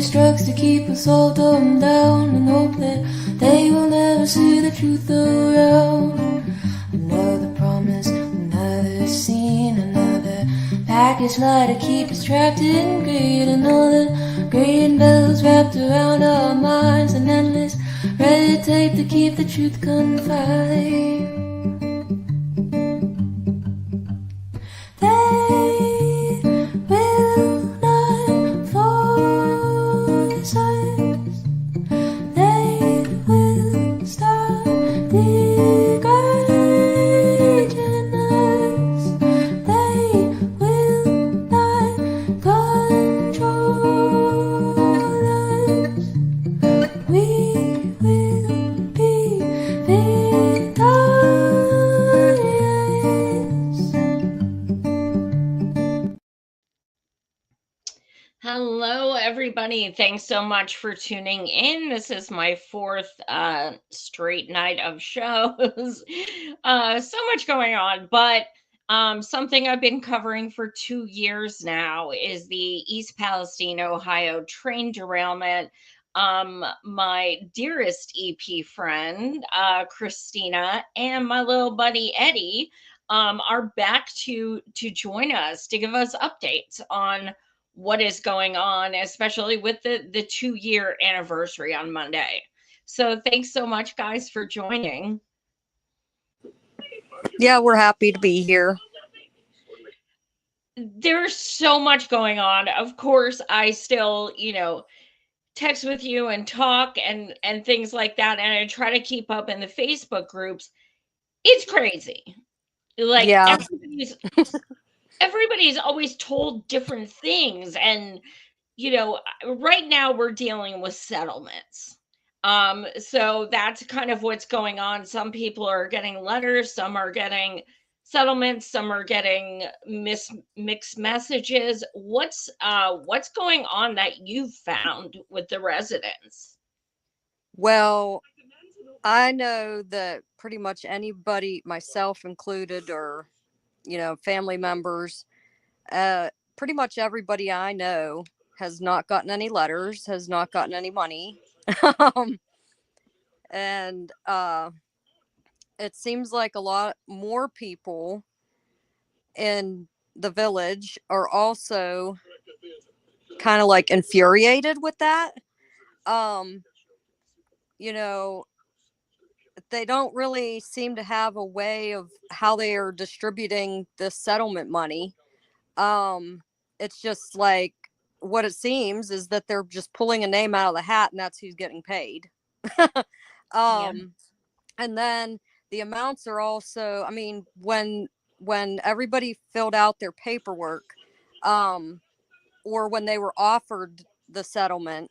constructs to keep us all torn down and hope that they will never see the truth around. Another promise, another scene, another package lie to keep us trapped in greed. Another green bells wrapped around our minds, an endless red tape to keep the truth confined. They will not force us. They will stop degrading us. They will not control us. We will be victorious. Hello, everybody. Thanks so much for tuning in. This is my fourth straight night of shows. So much going on, but something I've been covering for 2 years now is the East Palestine, Ohio train derailment. My dearest EP friend, Christina, and my little buddy Eddie are back to join us to give us updates on what is going on, especially with the 2 year anniversary on Monday. So thanks so much, guys, for joining. Yeah, we're happy to be here. There's so much going on. Of course, I still, text with you and talk and things like that, and I try to keep up in the Facebook groups. It's crazy. Like Yeah. everybody's always told different things, and right now we're dealing with settlements. So that's kind of what's going on. Some people are getting letters, some are getting settlements, some are getting mixed messages. What's going on that you've found with the residents? Well, I know that pretty much anybody, myself included, or, family members, pretty much everybody I know has not gotten any letters, has not gotten any money. And it seems like a lot more people in the village are also kind of like infuriated with that. Um, you know, they don't really seem to have a way of how they are distributing the settlement money. Um, it's just like what it seems is that they're just pulling a name out of the hat and that's who's getting paid. Yeah. And then the amounts are also, I mean, when everybody filled out their paperwork, um, or when they were offered the settlement,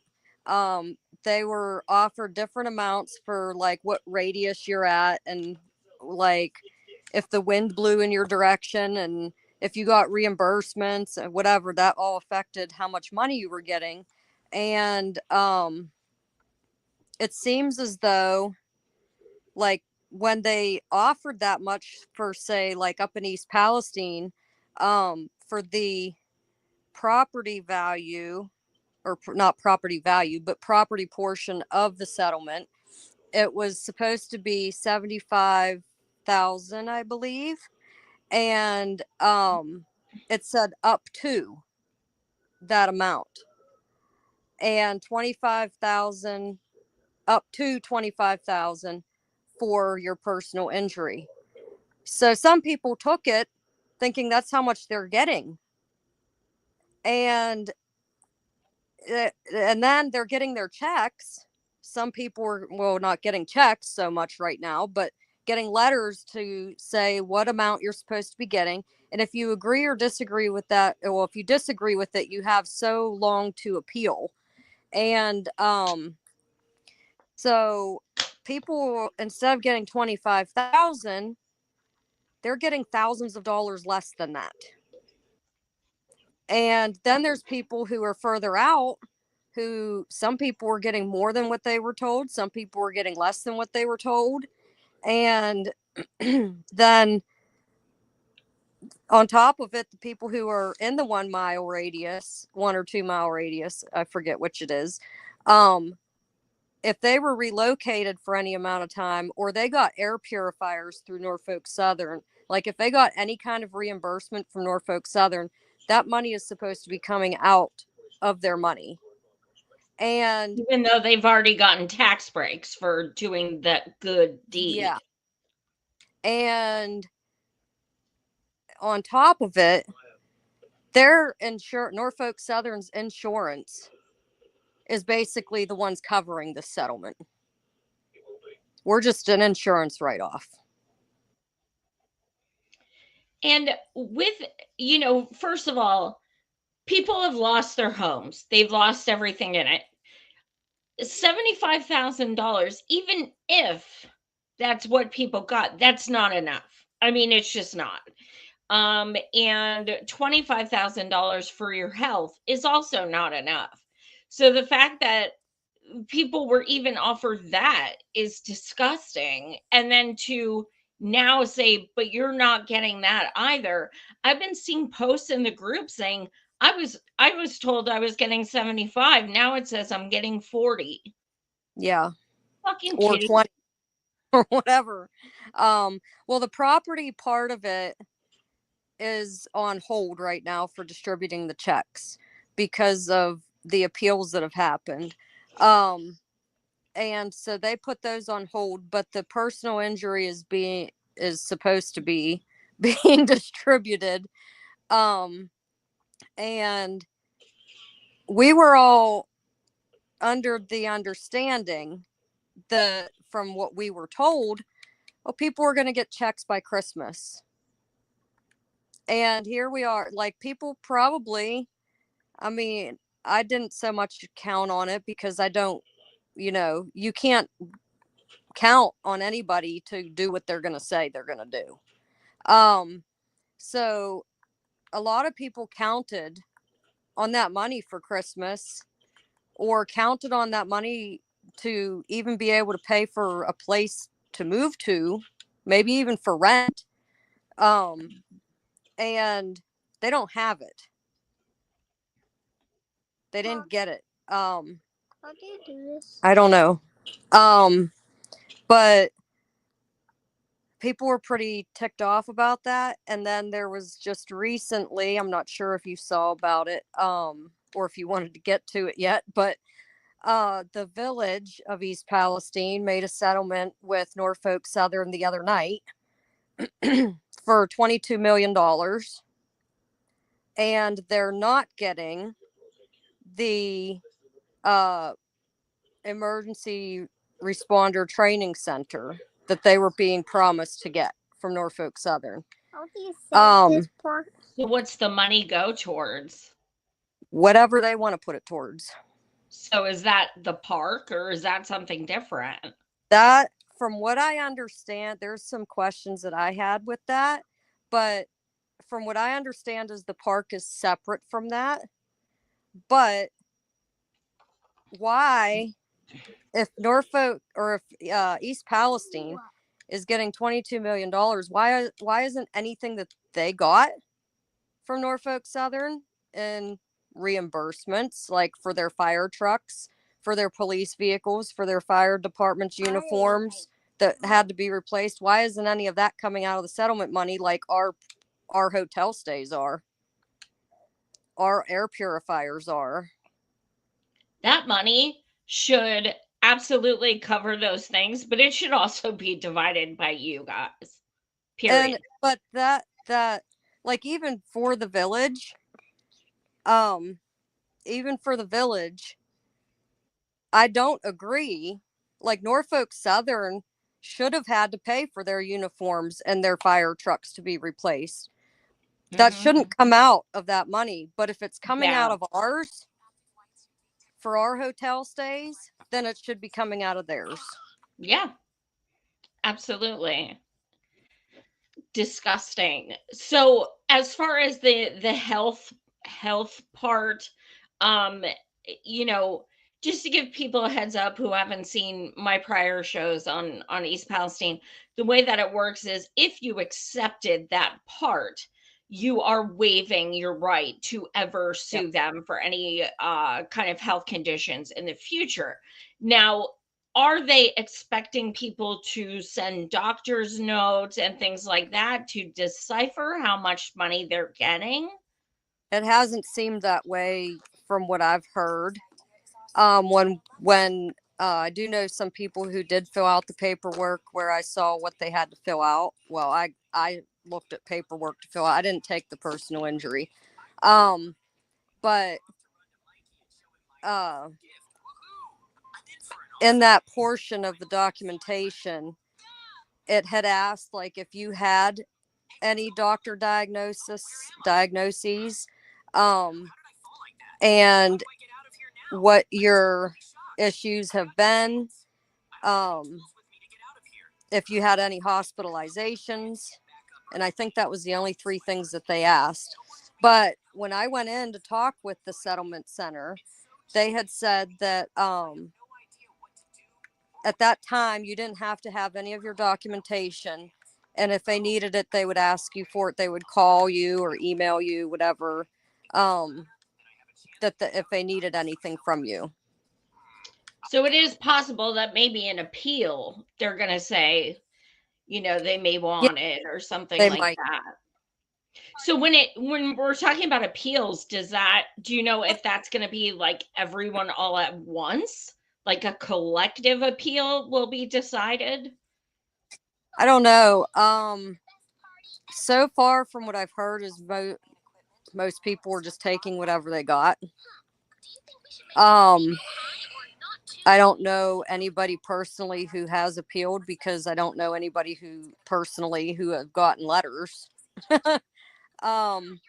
they were offered different amounts for like what radius you're at, and like if the wind blew in your direction, and if you got reimbursements and whatever, that all affected how much money you were getting. And it seems as though, like, when they offered that much for, say, like up in East Palestine, for the property value, or not property value, but property portion of the settlement, it was supposed to be 75,000, I believe, and it said up to that amount, and 25,000, up to 25,000 for your personal injury. So some people took it thinking that's how much they're getting, and then they're getting their checks. Some people are, well, not getting checks so much right now, but getting letters to say what amount you're supposed to be getting. And if you agree or disagree with that, well, if you disagree with it, you have so long to appeal. And so people, instead of getting 25,000, they're getting thousands of dollars less than that. And then there's people who are further out, who, some people were getting more than what they were told, some people were getting less than what they were told. And then On top of it, the people who are in the 1 mile radius, 1 or 2 mile radius, I forget which it is, if they were relocated for any amount of time, or they got air purifiers through Norfolk Southern, like if they got any kind of reimbursement from Norfolk Southern, that money is supposed to be coming out of their money. And even though they've already gotten tax breaks for doing that good deed. yeah. And on top of it, their Norfolk Southern's insurance is basically the ones covering the settlement. We're just an insurance write-off. And with, you know, first of all, people have lost their homes. They've lost everything in it. $75,000, even if that's what people got, that's not enough. I mean, it's just not. And $25,000 for your health is also not enough. So the fact that people were even offered that is disgusting. And then to now say, but you're not getting that either. I've been seeing posts in the group saying, I was told I was getting 75. Now it says I'm getting 40. Yeah. Fucking Or kidding. 20 or whatever. Well, the property part of it is on hold right now for distributing the checks because of the appeals that have happened. And so they put those on hold, but the personal injury is supposed to be being distributed. And we were all under the understanding that from what we were told, well, people were going to get checks by Christmas. And here we are, like people probably, I mean, I didn't so much count on it because I don't, you can't count on anybody to do what they're going to say they're going to do. So a lot of people counted on that money for Christmas, or counted on that money to even be able to pay for a place to move to, maybe even for rent. And they don't have it. They didn't get it. How do you do this? I don't know. But people were pretty ticked off about that. And then there was just recently, I'm not sure if you saw about it, or if you wanted to get to it yet, but the village of East Palestine made a settlement with Norfolk Southern the other night for $22 million. And they're not getting the emergency responder training center that they were being promised to get from Norfolk Southern. How do you say this part? So what's the money go towards? Whatever they want to put it towards. So is that the park, or is that something different? That, from what I understand, there's some questions that I had with that, but from what I understand is the park is separate from that. But why, if Norfolk or if East Palestine is getting $22 million, why isn't anything that they got from Norfolk Southern in reimbursements, like for their fire trucks, for their police vehicles, for their fire department's uniforms that had to be replaced? Why isn't any of that coming out of the settlement money like our hotel stays are, our air purifiers are? That money should absolutely cover those things, but it should also be divided by you guys. Period. But that like even for the village, I don't agree. Like Norfolk Southern should have had to pay for their uniforms and their fire trucks to be replaced. That shouldn't come out of that money. But if it's coming out of ours for our hotel stays, then it should be coming out of theirs. Yeah, absolutely. Disgusting. So as far as the health part, um, you know, just to give people a heads up who haven't seen my prior shows on East Palestine, the way that it works is if you accepted that part, you are waiving your right to ever Yep. sue them for any kind of health conditions in the future. Now, are they expecting people to send doctor's notes and things like that to decipher how much money they're getting? It hasn't seemed that way from what I've heard. When I do know some people who did fill out the paperwork where I saw what they had to fill out. Well, I looked at paperwork to fill out. I didn't take the personal injury. But in that portion of the documentation, it had asked like if you had any doctor diagnoses, and what your issues have been, if you had any hospitalizations, and I think that was the only three things that they asked. But when I went in to talk with the settlement center, they had said that at that time you didn't have to have any of your documentation, and if they needed it they would ask you for it. They would call you or email you, whatever, if they needed anything from you. So it is possible that maybe an appeal, they're going to say, they may Yeah, want it or something they like might. that. So when we're talking about appeals, do you know if that's going to be like everyone all at once? Like a collective appeal will be decided? I don't know. So far from what I've heard is most people are just taking whatever they got. I don't know anybody personally who has appealed, because I don't know anybody who personally who have gotten letters. um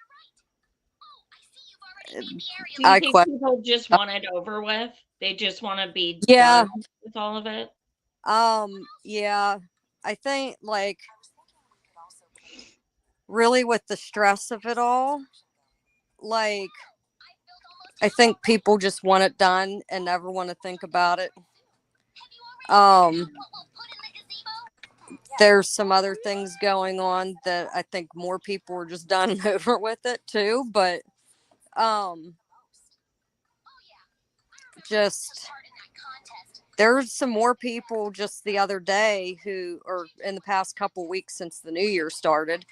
Do you I think question. people just want it over with? They just want to be Yeah. done with all of it? Yeah, I think like really with the stress of it all, like I think people just want it done and never want to think about it. There's some other things going on that I think more people are just done and over with it too, but just there's some more people just the other day who, or in the past couple weeks since the new year started,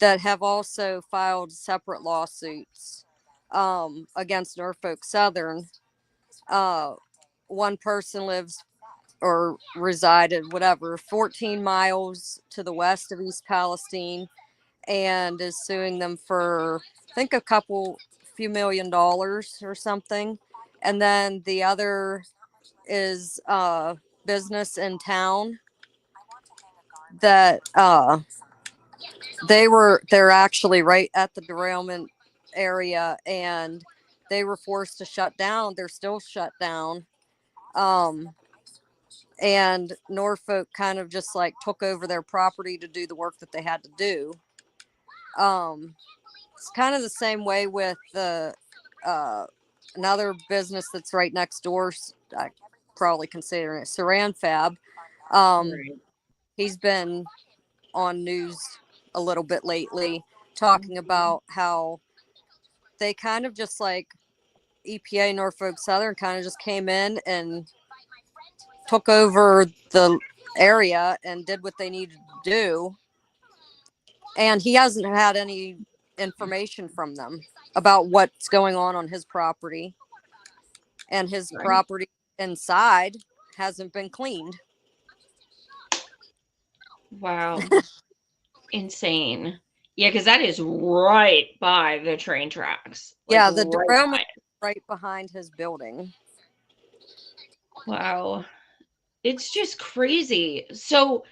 that have also filed separate lawsuits against Norfolk Southern. One person lives or resided, whatever, 14 miles to the west of East Palestine, and is suing them for, I think, few $1 million or something. And then the other is business in town that they're actually right at the derailment area, and they were forced to shut down. They're still shut down. And Norfolk kind of just like took over their property to do the work that they had to do. It's kind of the same way with the another business that's right next door. I probably consider it Saran Fab. Right. He's been on news a little bit lately, talking about how they kind of just like EPA, Norfolk Southern kind of just came in and took over the area and did what they needed to do. And he hasn't had any information from them about what's going on his property. And his Right. property inside hasn't been cleaned. Wow. Insane. Yeah, because that is right by the train tracks. Like Yeah, the right by derailment it. right behind his building. Wow. It's just crazy. So,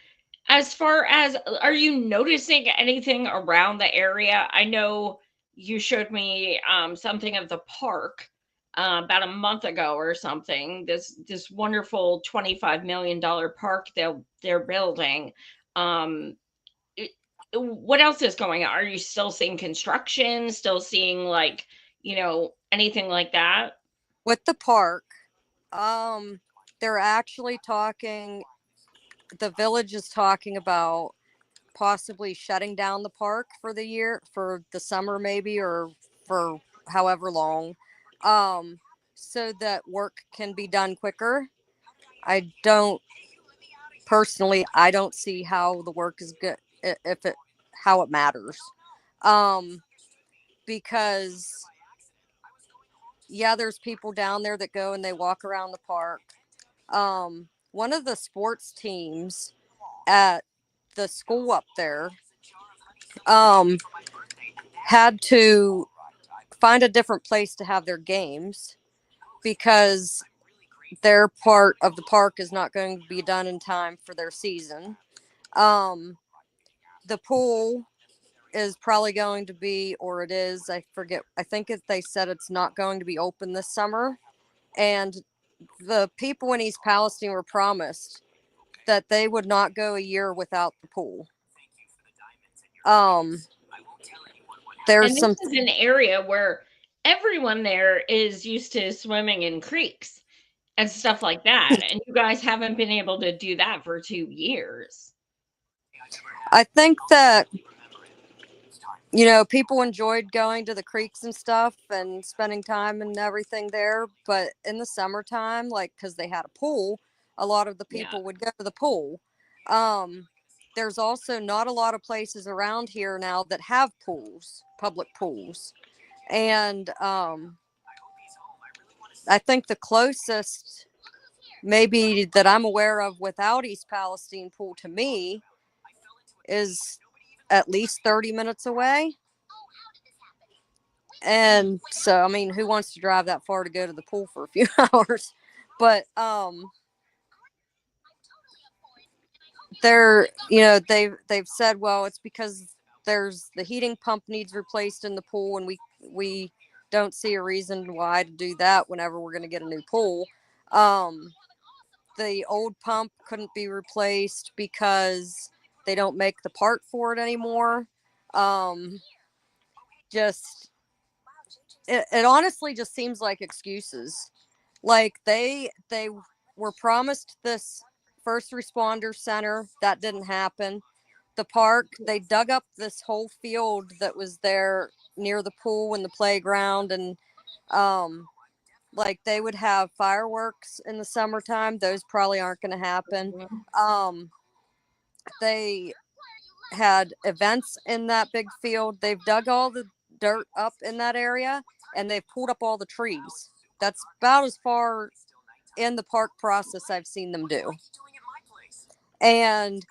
as far as are you noticing anything around the area? I know you showed me something of the park about a month ago or something. This wonderful $25 million park they're building. Um, it- what else is going on? Are you still seeing construction? Still seeing like anything like that? With the park, they're actually talking, the village is talking about possibly shutting down the park for the summer maybe, or for however long, so that work can be done quicker. I don't I don't see how the work is good, if it how it matters. Um, because yeah, there's people down there that go and they walk around the park. One of the sports teams at the school up there um had to find a different place to have their games because their part of the park is not going to be done in time for their season. Um, the pool is probably going to be, or it is, I forget, I think they said it's not going to be open this summer. And the people in East Palestine were promised that they would not go a year without the pool. And There's this is an area where everyone there is used to swimming in creeks and stuff like that. And you guys haven't been able to do that for 2 years. I think that, people enjoyed going to the creeks and stuff and spending time and everything there. But in the summertime, like, because they had a pool, a lot of the people would go to the pool. There's also not a lot of places around here now that have pools, public pools. And I think the closest maybe that I'm aware of without East Palestine pool to me is at least 30 minutes away. And so, I mean, who wants to drive that far to go to the pool for a few hours? But they've said, well, it's because there's the heating pump needs replaced in the pool, and we don't see a reason why to do that whenever we're going to get a new pool. The old pump couldn't be replaced because they don't make the part for it anymore. Just it honestly just seems like excuses. Like they were promised this first responder center, that didn't happen. The park, they dug up this whole field that was there near the pool and the playground, and like they would have fireworks in the summertime. Those probably aren't going to happen. They had events in that big field. They've dug all the dirt up in that area, and they've pulled up all the trees. That's about as far in the park process I've seen them do. And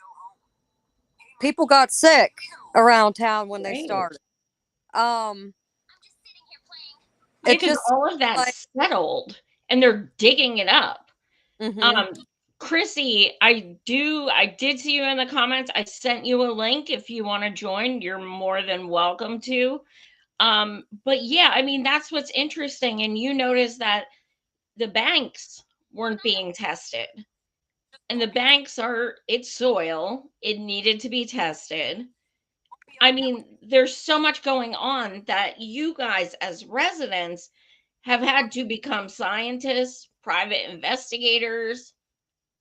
people got sick around town when they started. Because all of that settled and they're digging it up. Chrissy, I did see you in the comments. I sent you a link. If you want to join, you're more than welcome to. But yeah, I mean, that's what's interesting. And you notice that the banks weren't being tested. And the banks it's soil. It needed to be tested. I mean, there's so much going on that you guys as residents have had to become scientists, private investigators,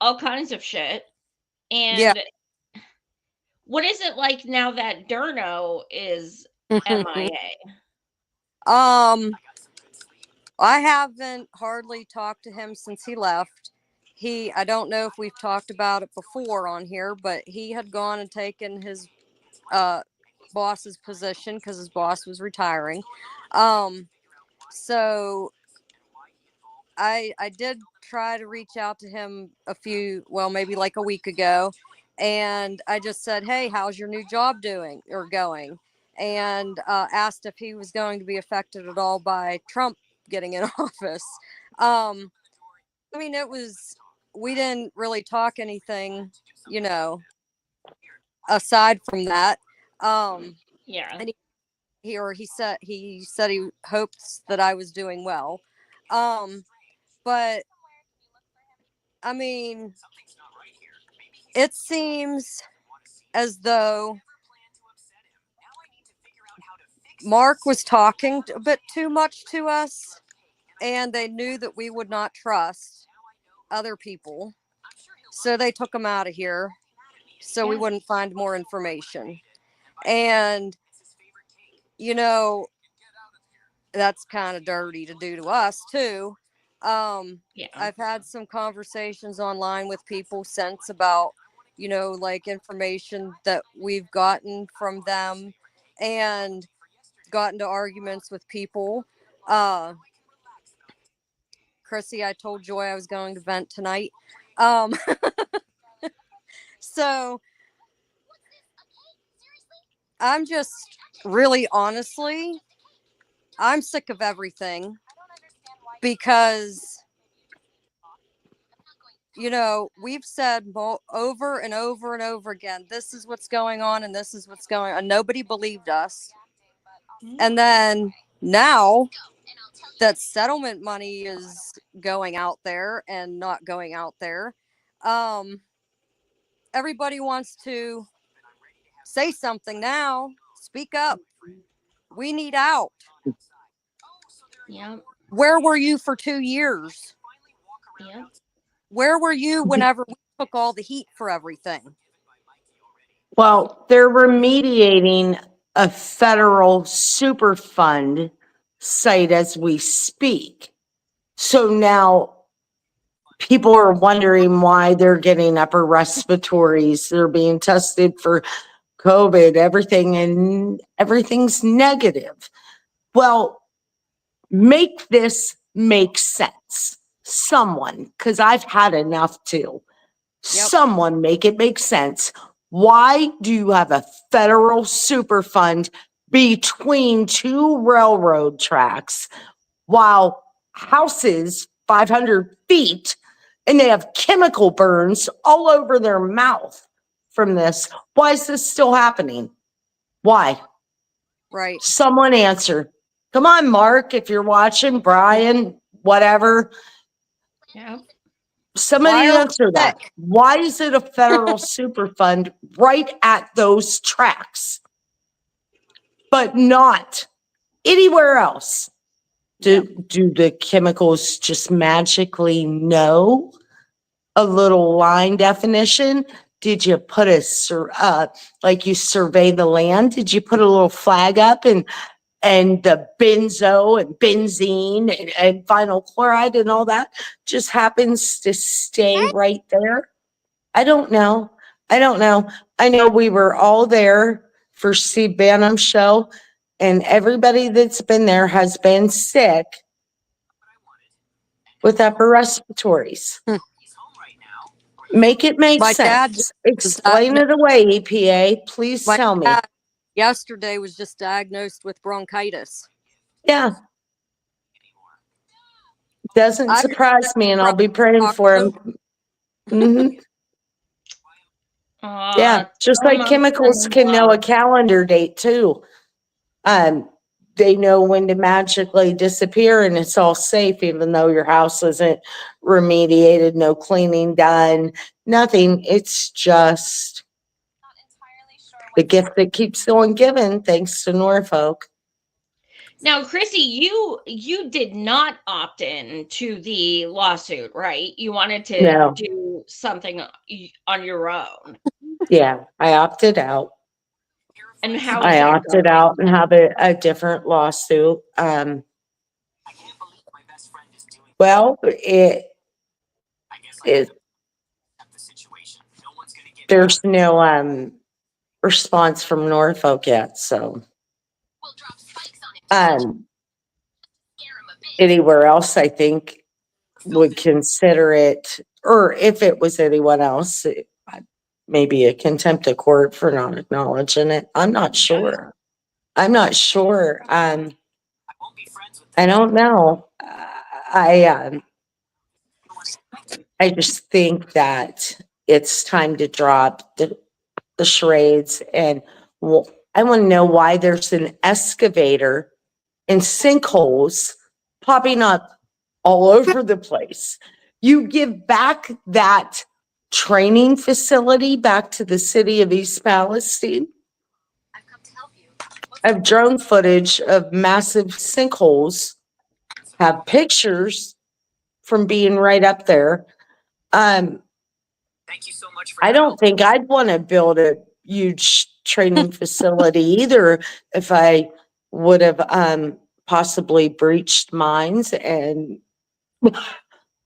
all kinds of shit. And what is it like now that Durno is MIA? I haven't hardly talked to him since he left. I don't know if we've talked about it before on here, but he had gone and taken his boss's position because his boss was retiring. So I did try to reach out to him maybe like a week ago, and I just said, hey, how's your new job doing or going? And asked if he was going to be affected at all by Trump getting in office. I mean, we didn't really talk anything, aside from that. And he said he hopes that I was doing well. But I mean, it seems as though Mark was talking a bit too much to us, and they knew that we would not trust other people, so they took him out of here. so we wouldn't find more information. And, you know, that's kind of dirty to do to us too. I've had some conversations online with people since about, you know, like information that we've gotten from them, and got into arguments with people. Chrissy, I told Joy I was going to vent tonight. So I'm just really, honestly, I'm sick of everything, because, you know, we've said over and over and over again, this is what's going on and this is what's going on. Nobody believed us. And then now that settlement money is going out there and not going out there, everybody wants to say something now. Speak up. We need out. Yeah. Where were you for 2 years? Yeah. Where were you whenever we took all the heat for everything? Well, they're remediating a federal Superfund site as we speak. So now people are wondering why they're getting upper respiratories. They're being tested for COVID, everything, and everything's negative. Well, make this make sense. Someone, because I've had enough too. Someone make it make sense. Why do you have a federal Superfund between two railroad tracks while houses 500 feet, and they have chemical burns all over their mouth from this? Why is this still happening? Why? Right. Someone answer. Come on, Mark, if you're watching, Brian, whatever. Yeah. Somebody answer that. Why is it a federal Superfund right at those tracks, but not anywhere else? Do the chemicals just magically know a little line definition? Did you put like you survey the land? Did you put a little flag up and the benzo and benzene and vinyl chloride and all that just happens to stay right there? I don't know. I know we were all there for Steve Bannum's show, and everybody that's been there has been sick with upper respiratories. Make it make sense. Explain it away, EPA. Please tell me. Yesterday was just diagnosed with bronchitis. Yeah. Doesn't surprise me, and I'll be praying for him. Mm-hmm. Yeah, just like chemicals can know a calendar date too. They know when to magically disappear, and it's all safe, even though your house isn't remediated, no cleaning done, nothing. It's just the gift that keeps on giving, thanks to Norfolk. Now, Chrissy, you did not opt in to the lawsuit, right? You wanted to do something on your own. Yeah, I opted out. And how I opted out and have a different lawsuit. Well, there's no response from Norfolk yet, so anywhere else I think would consider it, or if it was anyone else, maybe a contempt of court for not acknowledging it. I'm not sure. I don't know. I just think that it's time to drop the charades, and I want to know why there's an excavator and sinkholes popping up all over the place. You give back that training facility back to the city of East Palestine. I have drone footage of massive sinkholes, have pictures from being right up there. I don't think I'd want to build a huge training facility either if I would have possibly breached mines and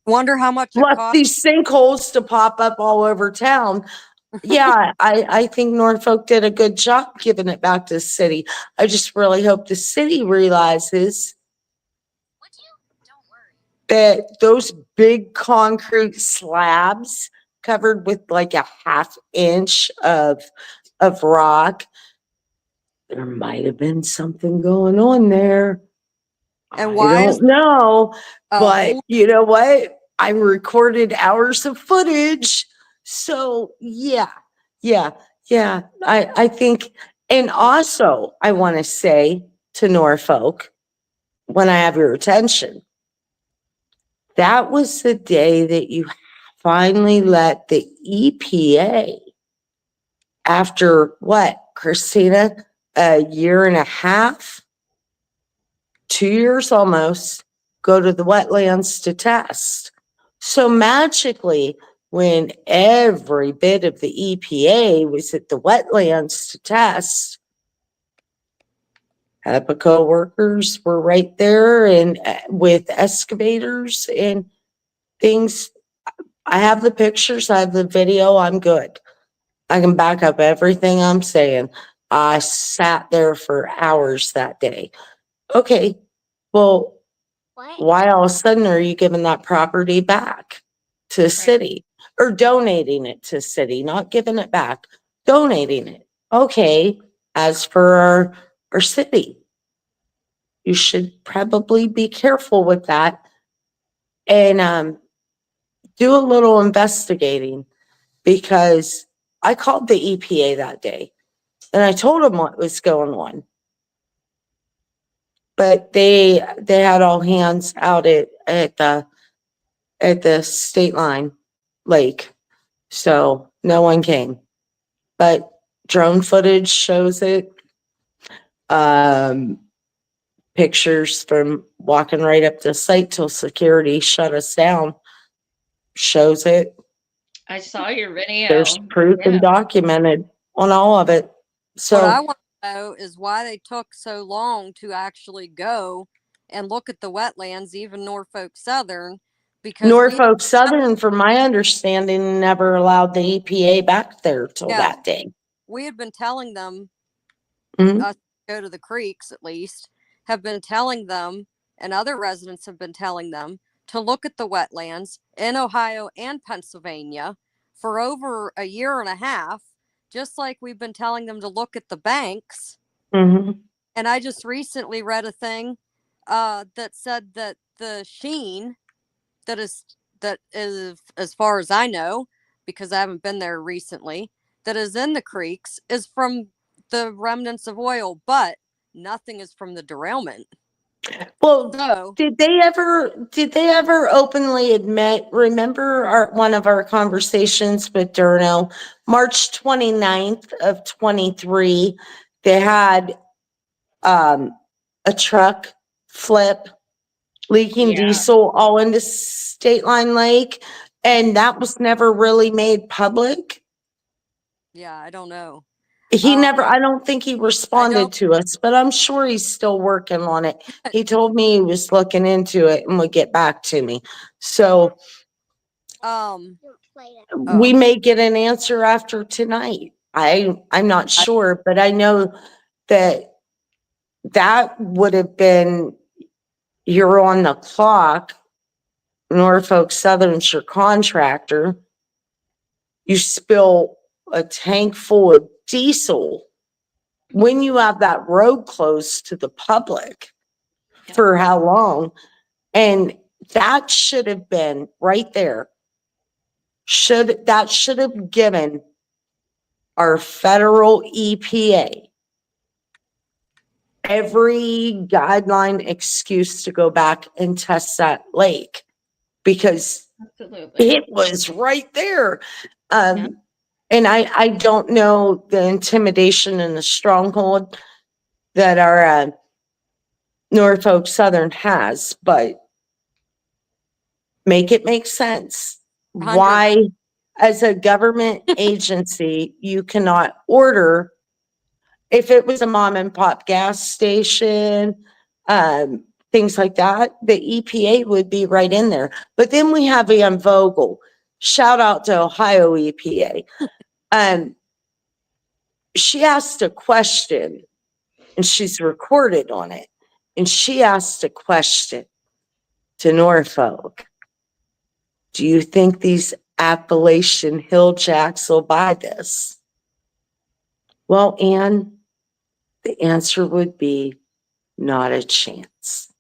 Wonder how much it left cost. these sinkholes to pop up all over town. Yeah, I think Norfolk did a good job giving it back to the city. I just really hope the city realizes that those big concrete slabs covered with like a half inch of rock, there might have been something going on there. And I why is don't know, a but whole you know what? I recorded hours of footage. So yeah. I think, and also I want to say to Norfolk, when I have your attention, that was the day that you finally let the EPA, after what, Christina, a year and a half, 2 years almost, go to the wetlands to test. So magically, when every bit of the EPA was at the wetlands to test, HEPA workers were right there and with excavators and things. I have the pictures, I have the video, I'm good. I can back up everything I'm saying. I sat there for hours that day. Okay, well, why all of a sudden are you giving that property back to the city or donating it to the city, not giving it back, donating it? Okay, as for our city, you should probably be careful with that and do a little investigating, because I called the EPA that day and I told them what was going on. But they had all hands out at the state line lake. So no one came. But drone footage shows it. Pictures from walking right up to the site till security shut us down shows it. I saw your video. There's proof and documented on all of it. So what I want to know is why they took so long to actually go and look at the wetlands, even Norfolk Southern, because Norfolk Southern, from my understanding, never allowed the EPA back there till that day. we had been telling them, Mhm. us go to the creeks at least, have been telling them, and other residents have been telling them to look at the wetlands in Ohio and Pennsylvania for over a year and a half, just like we've been telling them to look at the banks. Mhm. And I just recently read a thing that said that the sheen that is, as far as I know, because I haven't been there recently, that is in the creeks is from the remnants of oil, but nothing is from the derailment. Well, So did they ever openly admit, remember one of our conversations with Durno, March 29th of 23, they had a truck flip, leaking diesel all into State Line Lake, and that was never really made public. yeah, I don't know. He never, I don't think he responded to us, but I'm sure he's still working on it. He told me he was looking into it and would get back to me. So we may get an answer after tonight. I'm not sure, but I know that that would have been, you're on the clock. Norfolk Southern's your contractor. You spill a tank full of diesel when you have that road closed to the public for how long? And that should have been right there. That should have given our federal EPA every guideline excuse to go back and test that lake, because it was right there. And I don't know the intimidation and the stronghold that our Norfolk Southern has, but make it make sense. 100. Why as a government agency, you cannot order, if it was a mom and pop gas station, things like that, the EPA would be right in there. But then we have Ann Vogel. Shout out to Ohio EPA. She asked a question, and she's recorded on it. And she asked a question to Norfolk. Do you think these Appalachian Hill Jacks will buy this? Well, Ann, the answer would be not a chance.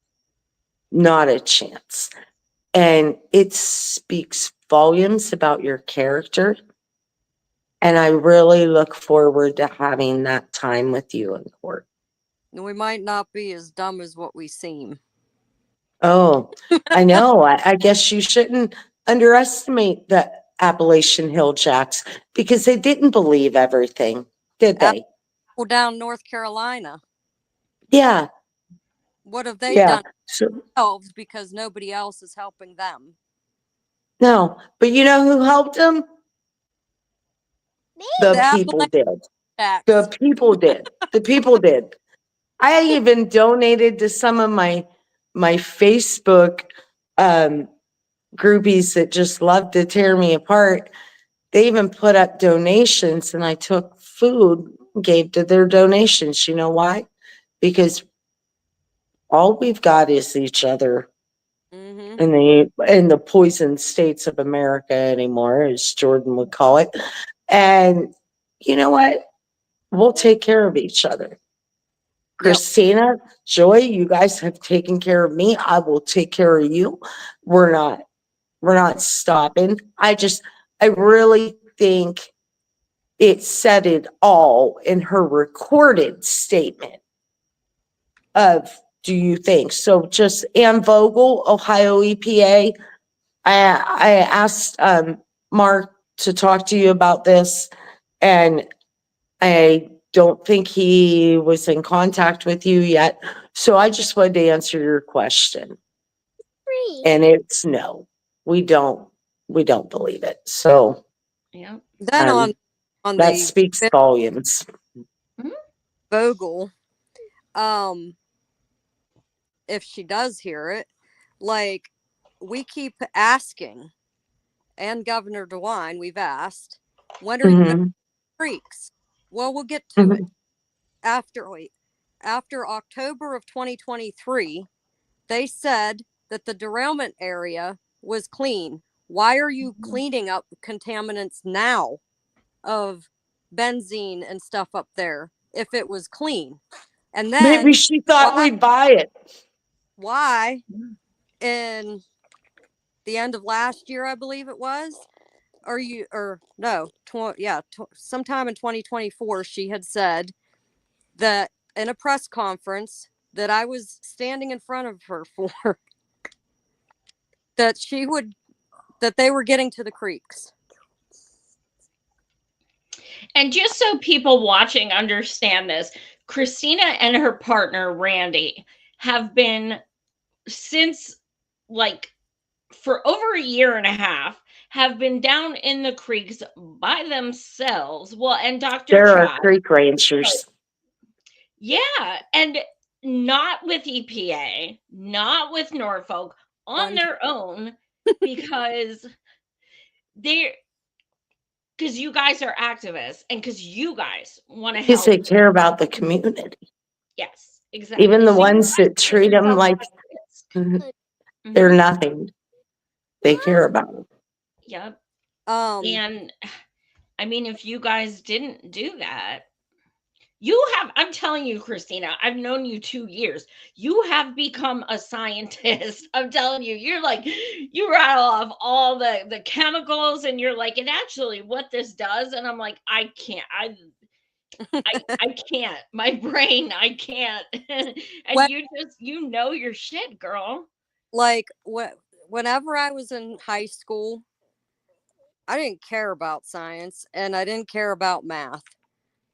Not a chance. And it speaks volumes about your character. And I really look forward to having that time with you in court. We might not be as dumb as what we seem. Oh, I know. I guess you shouldn't underestimate the Appalachian Hill Jacks because they didn't believe everything, did they? Well, down North Carolina, Yeah, what have they yeah. done So, themselves because nobody else is helping them? no, but you know who helped them? The The people did. Appalachians. The people did. The people did. I even donated to some of my Facebook groupies that just love to tear me apart. They even put up donations, and I took food, gave to their donations. You know why? Because all we've got is each other Mm-hmm. in the poison states of America anymore, as Jordan would call it. And you know what? We'll take care of each other. Yep. Christina, Joy, you guys have taken care of me. I will take care of you. We're not stopping. I really think it said it all in her recorded statement of, do you think? So just Ann Vogel, Ohio EPA. I asked Mark to talk to you about this, and I don't think he was in contact with you yet. So I just wanted to answer your question. And it's no, we don't believe it. So Yeah. Then on that the speaks volumes. Vogel, if she does hear it, like we keep asking, and Governor DeWine, we've asked, when are you going to Mhm. creeks? Well, we'll get to it. Mhm. After October of 2023, they said that the derailment area was clean. Why are you cleaning up contaminants now of benzene and stuff up there if it was clean? And then Maybe she thought we'd buy it. why in the end of last year, I believe it was, sometime in 2024, she had said that in a press conference that I was standing in front of her for, that they were getting to the creeks. And just so people watching understand this, Christina and her partner, Randy, have been since for over a year and a half, have been down in the creeks by themselves. Well, and Dr. There are Chad. creek rangers. Yeah. And not with EPA, not with Norfolk, on their own, because you guys are activists and because you guys want to Because help. they care about the community. Yes, exactly. Even the So ones that treat them like they're nothing. They care about them. Yep. And I mean, if you guys didn't do that, I'm telling you, Christina, I've known you 2 years. You have become a scientist. I'm telling you, you rattle off all the chemicals and you're like, and actually what this does. And I'm like, I can't, I can't, my brain, I can't. And you know your shit, girl. Like whenever I was in high school, I didn't care about science and I didn't care about math.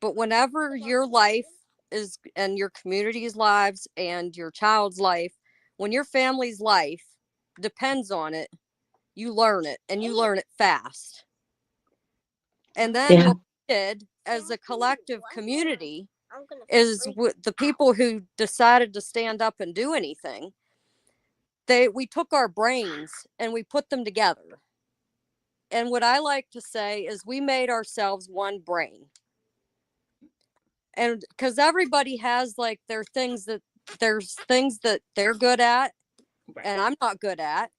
But whenever your life is, and your community's lives and your child's life, when your family's life depends on it, you learn it and you learn it fast. And then what we did as a collective community is the people who decided to stand up and do anything, we took our brains and we put them together. And what I like to say is we made ourselves one brain. And because everybody has like there's things that they're good at and I'm not good at.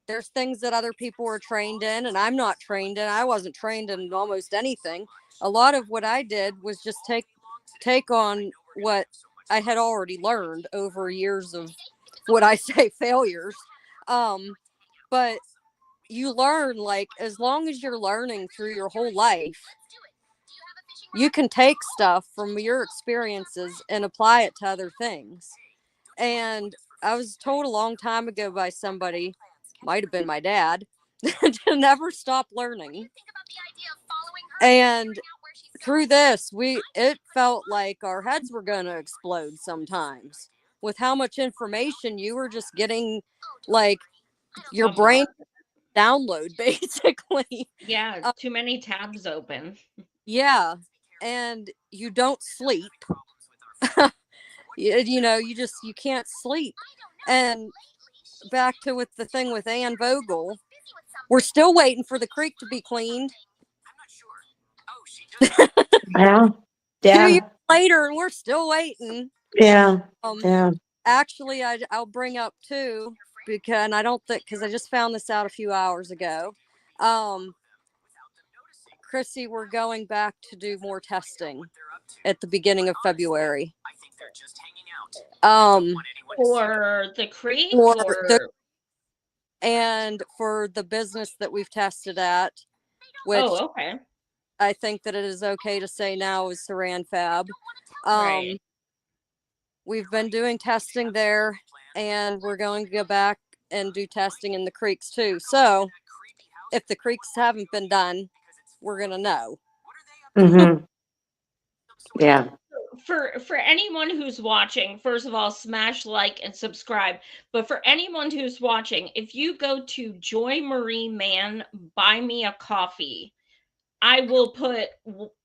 There's things that other people are trained in and I'm not trained in. I wasn't trained in almost anything. A lot of what I did was just take on what I had already learned over years of what I say failures. But you learn, like, as long as you're learning through your whole life, you can take stuff from your experiences and apply it to other things. And I was told a long time ago by somebody, might have been my dad, to never stop learning. And through this, it felt like our heads were going to explode sometimes with how much information you were just getting, like your brain download basically. Yeah, too many tabs open. Yeah, and you don't sleep. You can't sleep. And back to with the thing with Ann Vogel, we're still waiting for the creek to be cleaned. Yeah. 2 years later, and we're still waiting. Yeah. Actually, I'll bring up too, because I don't think, because I just found this out a few hours ago. Chrissy, we're going back to do more testing at the beginning of February. For the creek and for the business that we've tested at, which okay. I think that it is okay to say now is Saran Fab. Right. We've been doing testing there, and we're going to go back and do testing in the creeks too. So if the creeks haven't been done, we're gonna know. Mm-hmm. Yeah. For anyone who's watching, first of all, smash like and subscribe. But for anyone who's watching, if you go to Joy Marie Mann, buy me a coffee, I will put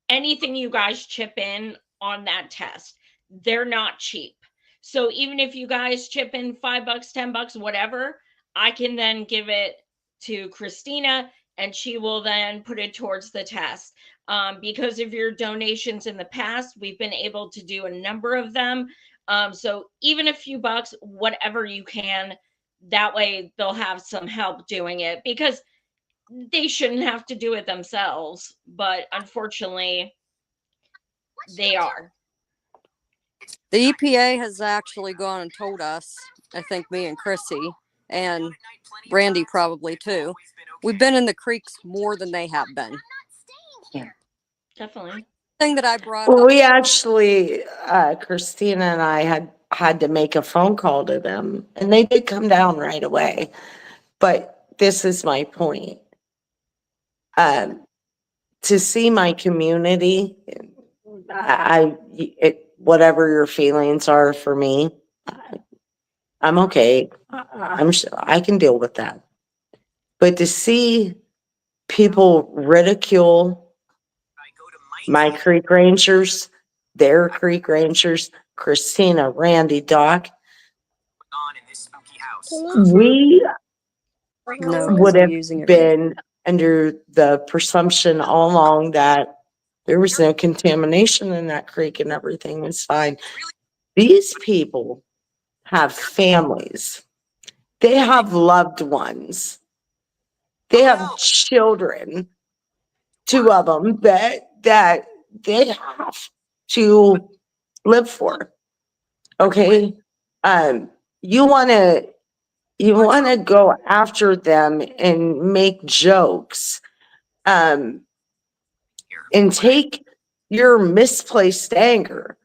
anything you guys chip in on that test. They're not cheap. So even if you guys chip in $5, $10, whatever, I can then give it to Christina and she will then put it towards the test. Because of your donations in the past, we've been able to do a number of them. So even a few bucks, whatever you can, that way they'll have some help doing it, because they shouldn't have to do it themselves, but unfortunately they are. The EPA has actually gone and told us, I think me and Chrissy and Brandy probably too, we've been in the creeks more than they have been. Yeah. Definitely. Thing that I brought Well, up. we actually, Christina and I had to make a phone call to them, and they did come down right away. But this is my point. To see my community, whatever your feelings are for me, I'm okay. I can deal with that. But to see people ridicule my creek rangers, their creek rangers, Christina, Randy, Doc, we would have been under the presumption all along that there was no contamination in that creek and everything was fine. These people have families. They have loved ones. They have children, 2 of them that they have to live for. Okay. You want to go after them and make jokes, and take your misplaced anger.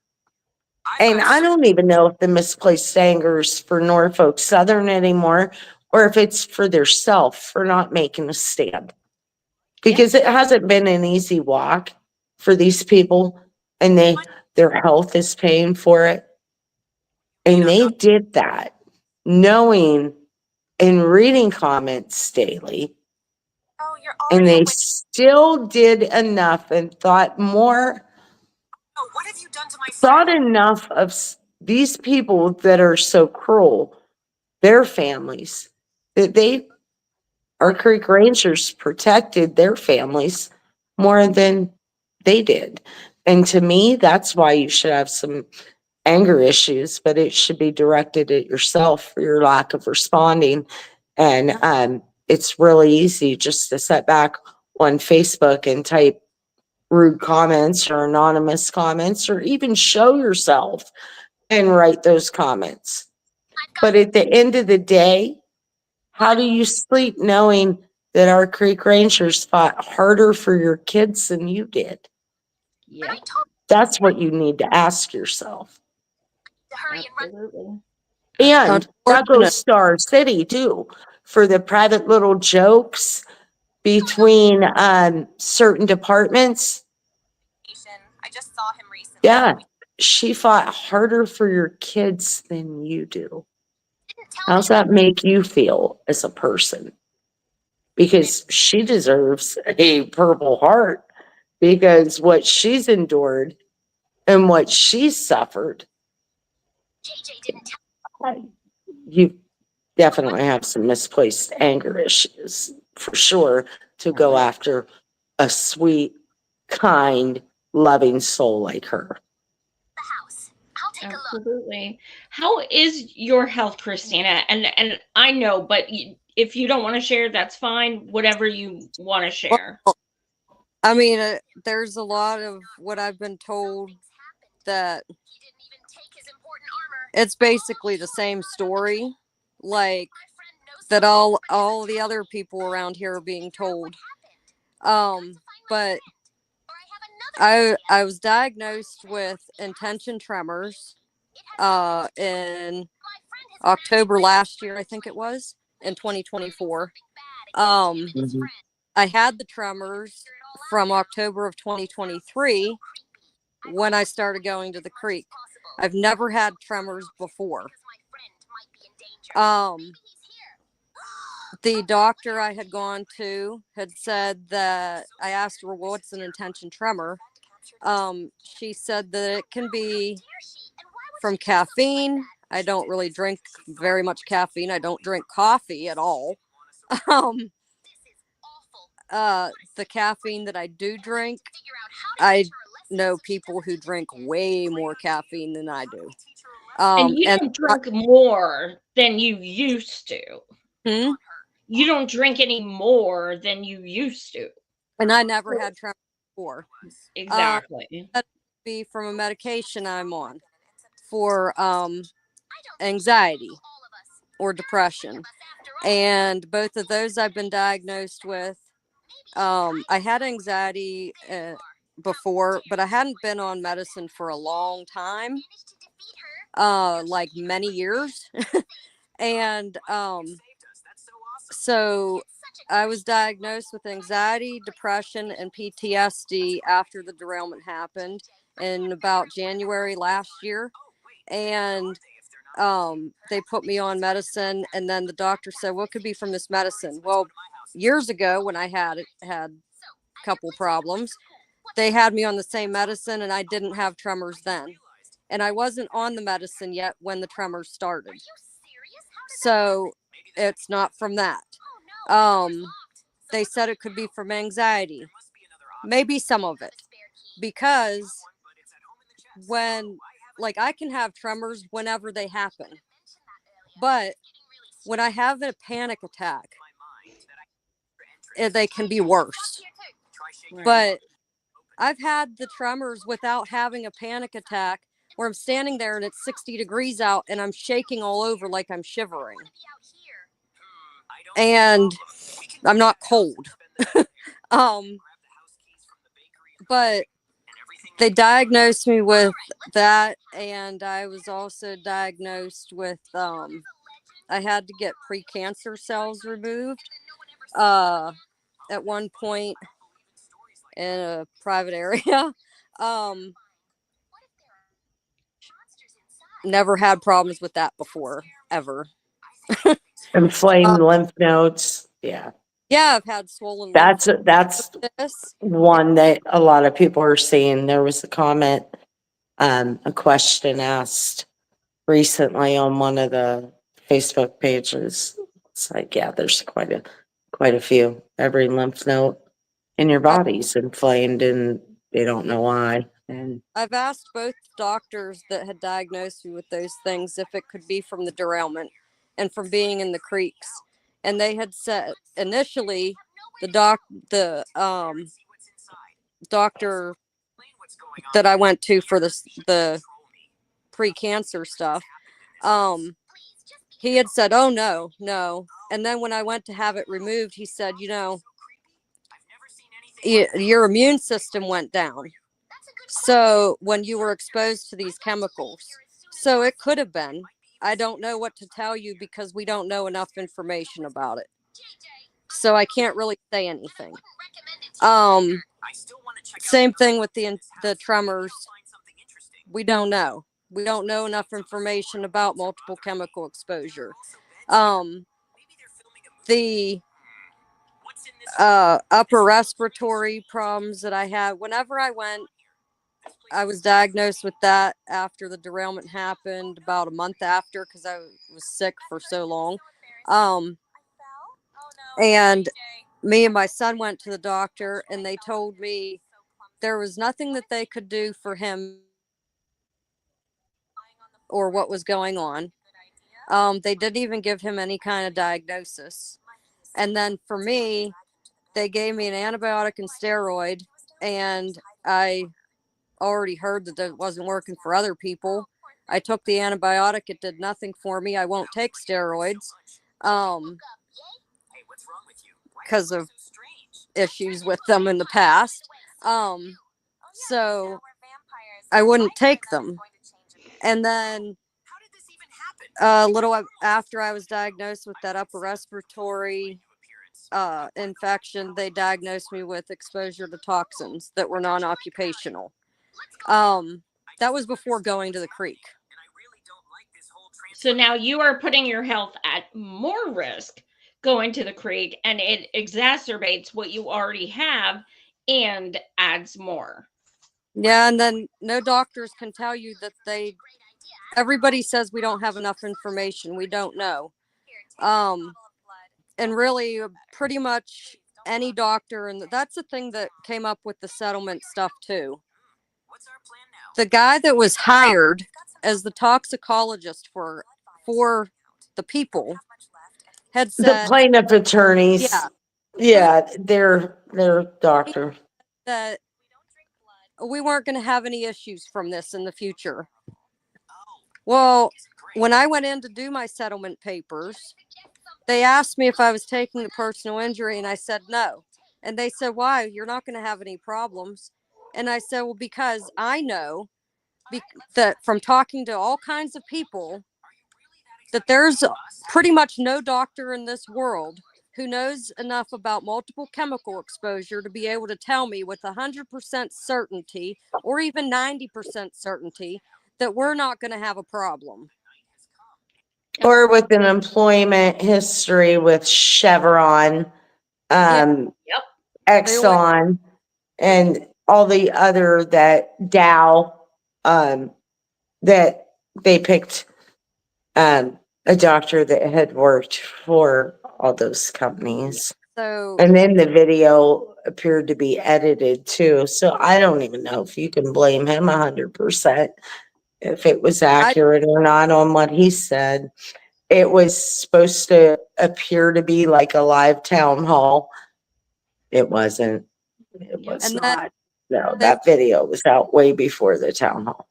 And I don't even know if the misplaced anger is for Norfolk Southern anymore, or if it's for their self for not making a stand. Because it hasn't been an easy walk for these people, and their health is paying for it. And they did that knowing and reading comments daily And they still did enough and thought enough of these people that are so cruel, their families, that our Creek Rangers protected their families more than they did. And to me, that's why you should have some anger issues, but it should be directed at yourself for your lack of responding. And it's really easy just to sit back on Facebook and type rude comments or anonymous comments, or even show yourself and write those comments. But at the end of the day, how do you sleep knowing that our Creek Rangers fought harder for your kids than you did? Yeah, That's what you need to ask yourself. absolutely. And that Unfortunate. goes to our city too, for the private little jokes between certain departments. Yeah, she fought harder for your kids than you do. How's that make you feel as a person? Because she deserves a Purple Heart, because what she's endured and what she's suffered, you definitely have some misplaced anger issues for sure to go after a sweet, kind, loving soul like her. Absolutely. How is your health, Christina? And I know, but if you don't want to share, that's fine. Whatever you want to share. Well, I mean, there's a lot of what I've been told that it's basically the same story, like that all the other people around here are being told. But I was diagnosed with intention tremors in October last year, I think it was, in 2024. I had the tremors from October of 2023 when I started going to the creek. I've never had tremors before. The doctor I had gone to had said that, I asked her, well, what's an intention tremor? She said that it can be from caffeine. I don't really drink very much caffeine. I don't drink coffee at all. The caffeine that I do drink, I know people who drink way more caffeine than I do. And you don't drink more than you used to. You don't drink any more than you used to. And I never had tremors before. Exactly. That would be from a medication I'm on for anxiety or depression. And both of those I've been diagnosed with. I had anxiety before, but I hadn't been on medicine for a long time, like many years. And so I was diagnosed with anxiety, depression, and PTSD after the derailment happened in about January last year. And they put me on medicine, and then the doctor said, what could be from this medicine? Well, years ago when I had a couple problems, they had me on the same medicine and I didn't have tremors then. And I wasn't on the medicine yet when the tremors started. So it's not from that. They said it could be from anxiety. Maybe some of it. Because when, like, I can have tremors whenever they happen. But when I have a panic attack, they can be worse. Right. But I've had the tremors without having a panic attack, where I'm standing there and it's 60 degrees out and I'm shaking all over like I'm shivering. And I'm not cold. But they diagnosed me with that, and I was also diagnosed with I had to get precancer cells removed at one point in a private area. Never had problems with that before, ever. Inflamed lymph nodes. Yeah. Yeah, I've had swollen That's this. one that a lot of people are saying. There was a comment, a question asked recently on one of the Facebook pages. It's like, yeah, there's quite a few. Every lymph node in your body's inflamed and they don't know why. And I've asked both doctors that had diagnosed me with those things if it could be from the derailment and from being in the creeks. And they had said initially the doctor that I went to for the pre-cancer stuff, he had said, "Oh no, no." And then when I went to have it removed, he said, your immune system went down. So when you were exposed to these chemicals, so it could have been. I don't know what to tell you because we don't know enough information about it. So I can't really say anything. Same thing with the tremors. We don't know. We don't know enough information about multiple chemical exposure. The upper respiratory problems that I had whenever I was diagnosed with that after the derailment happened, about a month after, because I was sick for so long. And me and my son went to the doctor and they told me there was nothing that they could do for him or what was going on. They didn't even give him any kind of diagnosis. And then for me, they gave me an antibiotic and steroid, and I already heard that it wasn't working for other people. I took the antibiotic, it did nothing for me. I won't take steroids because of issues with them in the past. So I wouldn't take them. And then a little after I was diagnosed with that upper respiratory infection, they diagnosed me with exposure to toxins that were non-occupational. That was before going to the creek. So now you are putting your health at more risk going to the creek, and it exacerbates what you already have and adds more. Yeah, and then no doctors can tell you that everybody says we don't have enough information. We don't know. And really pretty much any doctor, and that's the thing that came up with the settlement stuff too. The guy that was hired as the toxicologist for the people had the said plaintiff attorneys, yeah, their doctor. that we weren't going to have any issues from this in the future. Well, when I went in to do my settlement papers, they asked me if I was taking the personal injury, and I said no. And they said, "Why? You're not going to have any problems." And I said, "Well, because I know that from talking to all kinds of people, that there's pretty much no doctor in this world who knows enough about multiple chemical exposure to be able to tell me with 100% certainty or even 90% certainty that we're not going to have a problem." Or with an employment history with Chevron, Yep. Exxon, and all the other Dow, that they picked a doctor that had worked for all those companies. So, and then the video appeared to be edited too. So I don't even know if you can blame him 100% if it was accurate or not on what he said. It was supposed to appear to be like a live town hall. It wasn't. It was And not. No, that video was out way before the town hall.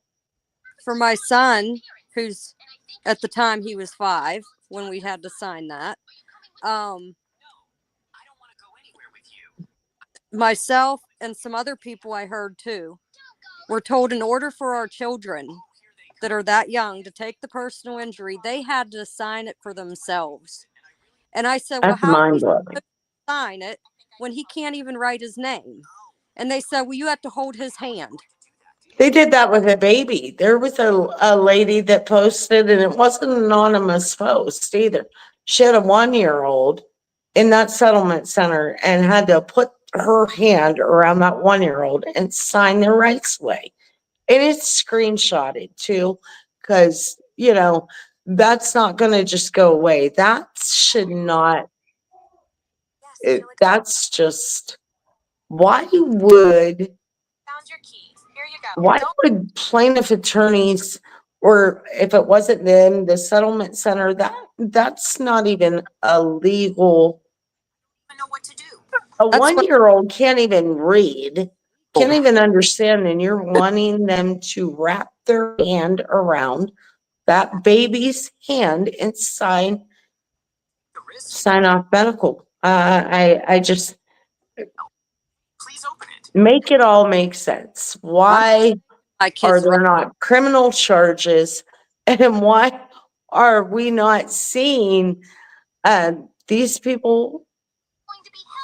For my son, who's at the time he was 5 when we had to sign that, myself and some other people I heard too were told in order for our children that are that young to take the personal injury, they had to sign it for themselves. And I said, "Well, That's how can mind-blowing. he sign it when he can't even write his name?" And they said, "Well, you have to hold his hand." They did that with a baby. There was a lady that posted, and it wasn't an anonymous post either. She had a 1-year-old, in that settlement center and had to put her hand around that 1-year-old and sign their rights away. And it's screenshotted too, because, that's not going to just go away. That should not, that's just, why would plaintiff attorneys, or if it wasn't them, the settlement center, that's not even a legal. A That's what 1-year-old can't even read, can't even understand, and you're wanting them to wrap their hand around that baby's hand and sign off medical. I just make it all make sense. Why my are kids there right. not criminal charges, and why are we not seeing these people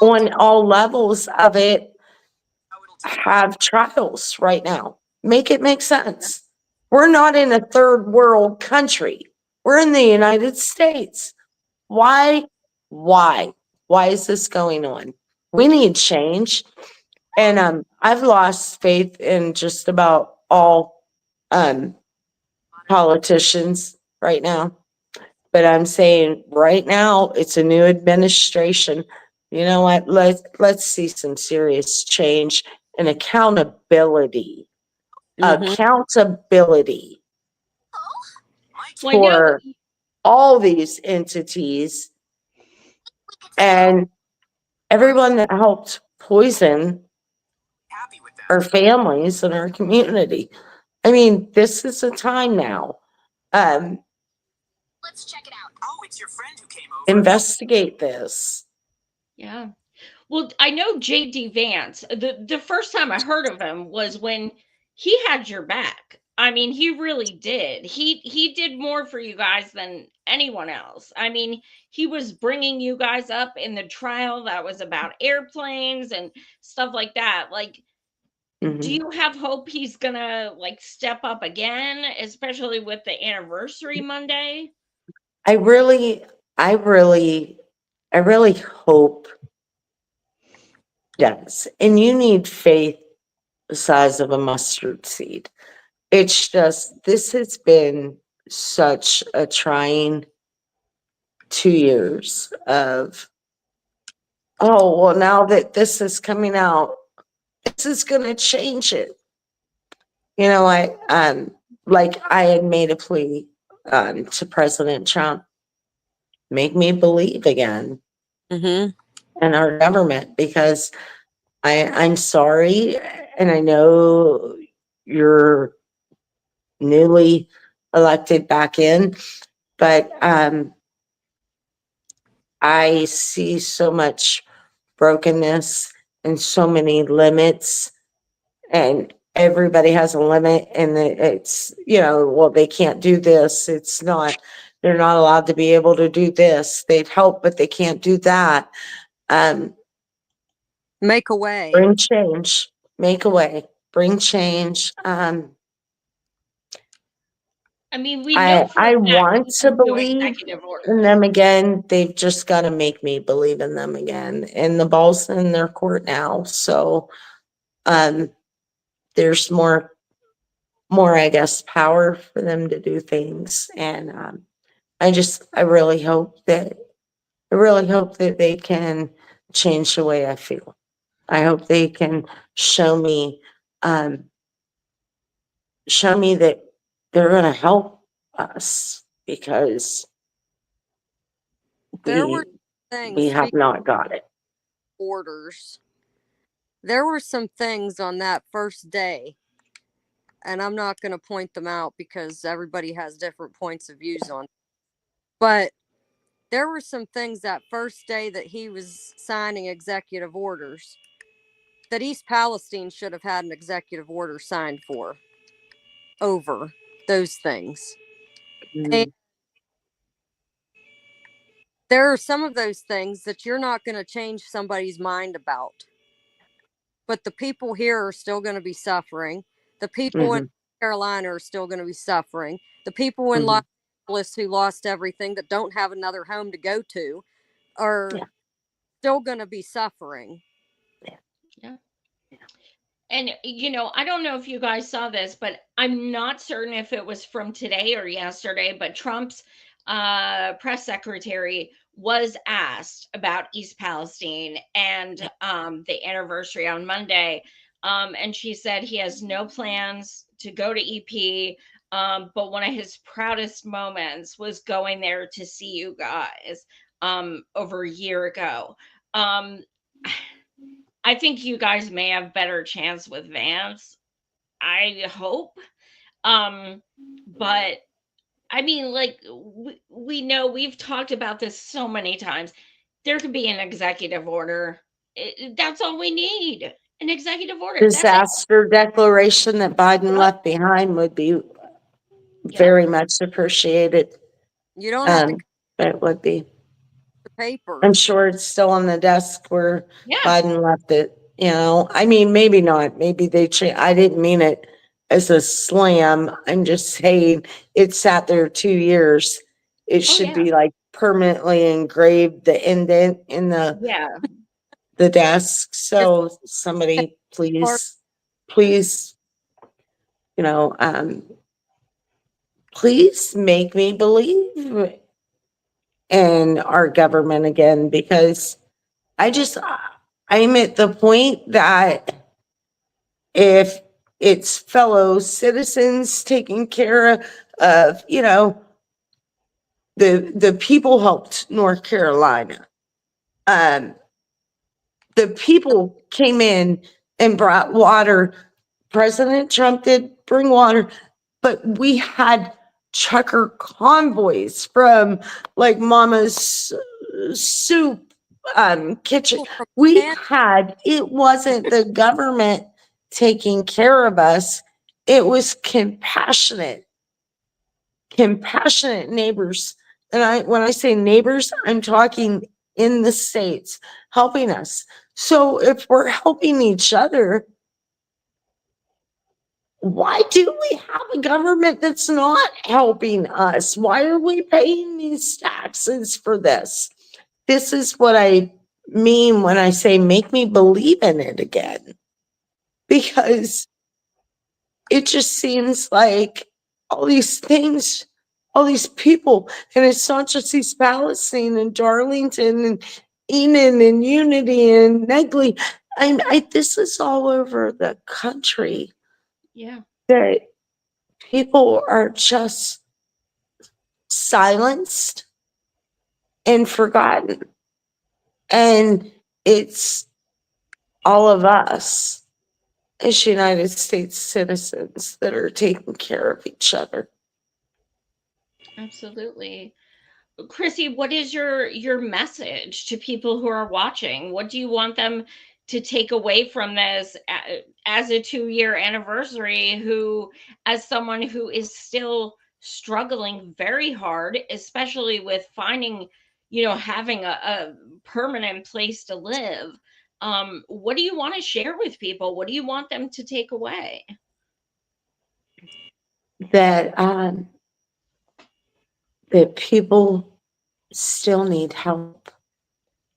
on all levels of it have trials right now? Make it make sense. We're not in a third world country. We're in the United States. Why? Why is this going on? We need change. And I've lost faith in just about all politicians right now. But I'm saying right now it's a new administration. You know what? Let's see some serious change and accountability. Mhm. Accountability Well, I know. for all these entities and everyone that helped poison our families and our community. I mean, this is a time now. Investigate this. Yeah. Well, I know JD Vance. The first time I heard of him was when he had your back. I mean, he really did. He did more for you guys than anyone else. I mean, he was bringing you guys up in the trial that was about airplanes and stuff like that. Like, do Mhm. you have hope he's gonna like step up again, especially with the anniversary Monday? I really, I really, I really hope, yes. And you need faith the size of a mustard seed. It's just, this has been such a trying 2 years of, oh, well, now that this is coming out, this is going to change it. Like I had made a plea to President Trump, make me believe again Mhm. in our government, because I'm sorry, and I know you're newly elected back in, but I see so much brokenness and so many limits, and everybody has a limit, and it's, well, they can't do this. It's not, they're not allowed to be able to do this. They'd help, but they can't do that. Um, Make a way. Bring change, make a way, bring change. I mean, we know for a I fact want he to can do believe executive in orders. them again. They've just got to make me believe in them again. And the ball's in their court now. So um there's more, I guess, power for them to do things. And I really hope that they can change the way I feel. I hope they can show me um that they're going to help us, because There were we things, have speaking not got it. of orders, there were some things on that first day, and I'm not going to point them out because everybody has different points of views on. But there were some things that first day that he was signing executive orders that East Palestine should have had an executive order signed for over those things. And Mm, there are some of those things that you're not going to change somebody's mind about. But the people here are still going to be suffering. The people in mhm, Carolina are still going to be suffering. The people in Los mhm. Angeles who lost everything that don't have another home to go to are Yeah. still going to be suffering. Yeah. And, I don't know if you guys saw this, but I'm not certain if it was from today or yesterday, but Trump's press secretary was asked about East Palestine and the anniversary on Monday. And she said he has no plans to go to EP. But one of his proudest moments was going there to see you guys over a year ago. Um, I think you guys may have better chance with Vance. I hope. But I mean, like we know we've talked about this so many times. There could be an executive order. That's all we need. An executive order. That's it. Disaster declaration that Biden Yep. left behind would be Yep. very much appreciated. You don't have to It would be. the paper. I'm sure it's still on the desk where Yeah. Biden left it, I mean, maybe not, maybe they I didn't mean it as a slam. I'm just saying it sat there 2 years. It Oh, should yeah. be like permanently engraved, the indent in the Yeah. desk. So somebody please, please make me believe in our government again, because I'm at the point that if it's fellow citizens taking care of, the people helped North Carolina. The people came in and brought water. President Trump did bring water, but we had trucker convoys from like Mama's Soup kitchen. We had, it wasn't the government taking care of us. It was compassionate neighbors. And when I say neighbors, I'm talking in the States helping us. So if we're helping each other, why do we have a government that's not helping us? Why are we paying these taxes for this? This is what I mean when I say make me believe in it again. Because it just seems like all these things, all these people, and it's not just East Palestine and Darlington and Enid and Unity and Negley. This is all over the country. Yeah. That people are just silenced and forgotten. And it's all of us as United States citizens that are taking care of each other. Absolutely. Chrissy, what is your message to people who are watching? What do you want them to take away from this as a 2-year anniversary, who, as someone who is still struggling very hard, especially with finding, having a permanent place to live? What do you want to share with people? What do you want them to take away? That that people still need help.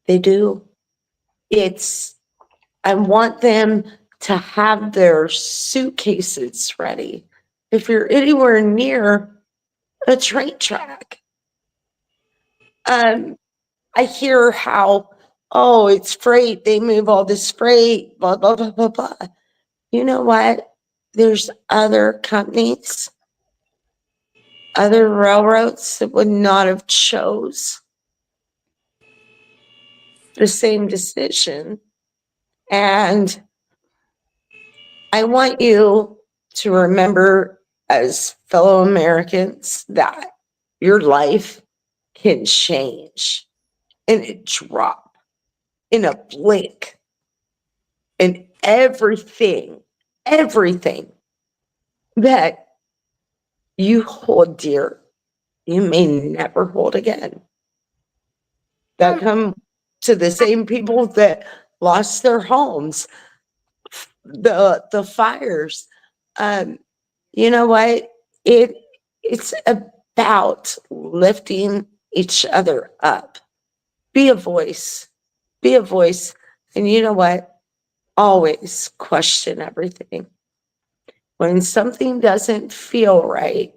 They do. I want them to have their suitcases ready. If you're anywhere near a train track, I hear how, oh, it's freight, they move all this freight, blah, blah, blah, blah, blah. You know what? There's other companies, other railroads that would not have chose the same decision. And I want you to remember, as fellow Americans, that your life can change in a drop, in a blink, and everything that you hold dear, you may never hold again. That come to the same people that lost their homes, the fires. You know what? It's about lifting each other up. Be a voice. Be a voice. And you know what? Always question everything. When something doesn't feel right,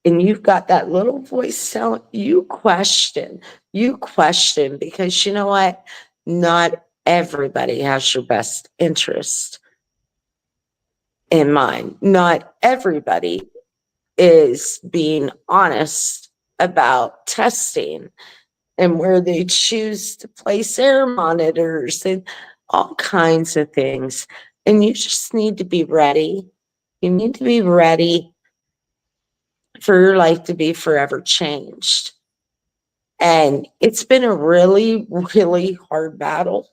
and you've got that little voice telling you, question, because you know what? Not everybody has your best interest in mind. Not everybody is being honest about testing and where they choose to place air monitors and all kinds of things. And you just need to be ready. You need to be ready for your life to be forever changed. And it's been a really, really hard battle.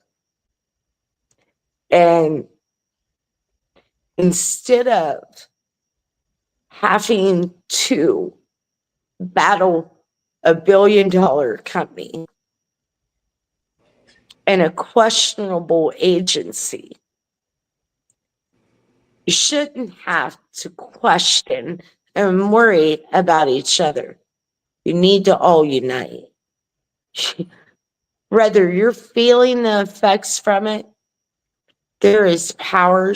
And instead of having to battle $1 billion company and a questionable agency, you shouldn't have to question and worry about each other. You need to all unite. Whether you're feeling the effects from it, there is power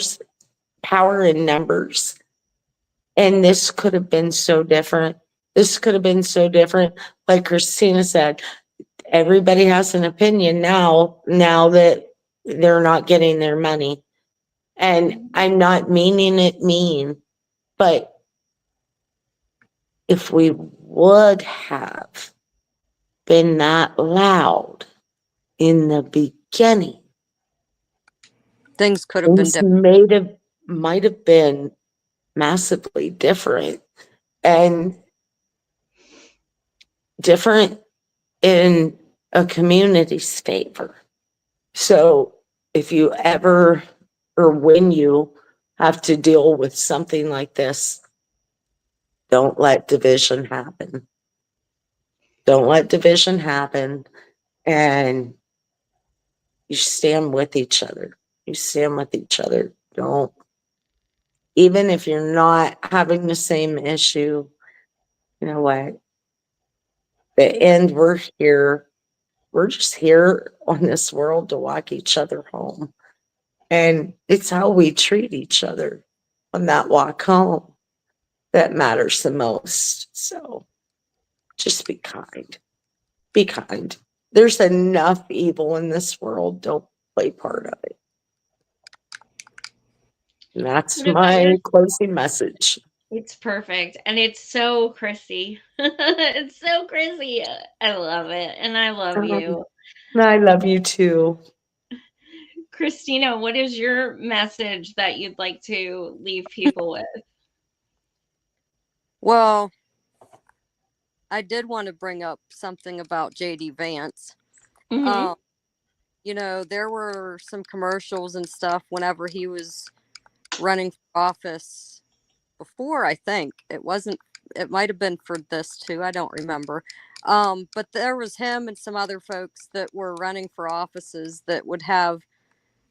in numbers. And this could have been so different. This could have been so different. Like Christina said, everybody has an opinion now that they're not getting their money. And I'm not meaning it mean, but if we would have been that loud in the beginning, Things could have been things different. might have been massively different, and different in a community's favor. So if you ever, or when you have to deal with something like this, don't let division happen. Don't let division happen. And you stand with each other. You stand with each other. Don't, even if you're not having the same issue, you know what? The end, we're here. We're just here on this world to walk each other home. And it's how we treat each other on that walk home that matters the most. So just be kind. Be kind. There's enough evil in this world. Don't play part of it. And that's What about your? my closing message. It's perfect. And it's so Chrissy. It's so Chrissy. I love it. And I love you. I love you too. Christina, what is your message that you'd like to leave people with? Well, I did want to bring up something about JD Vance. Mm-hmm. You know, there were some commercials and stuff whenever he was running for office before, I think. It might have been for this too. I don't remember. But there was him and some other folks that were running for offices that would have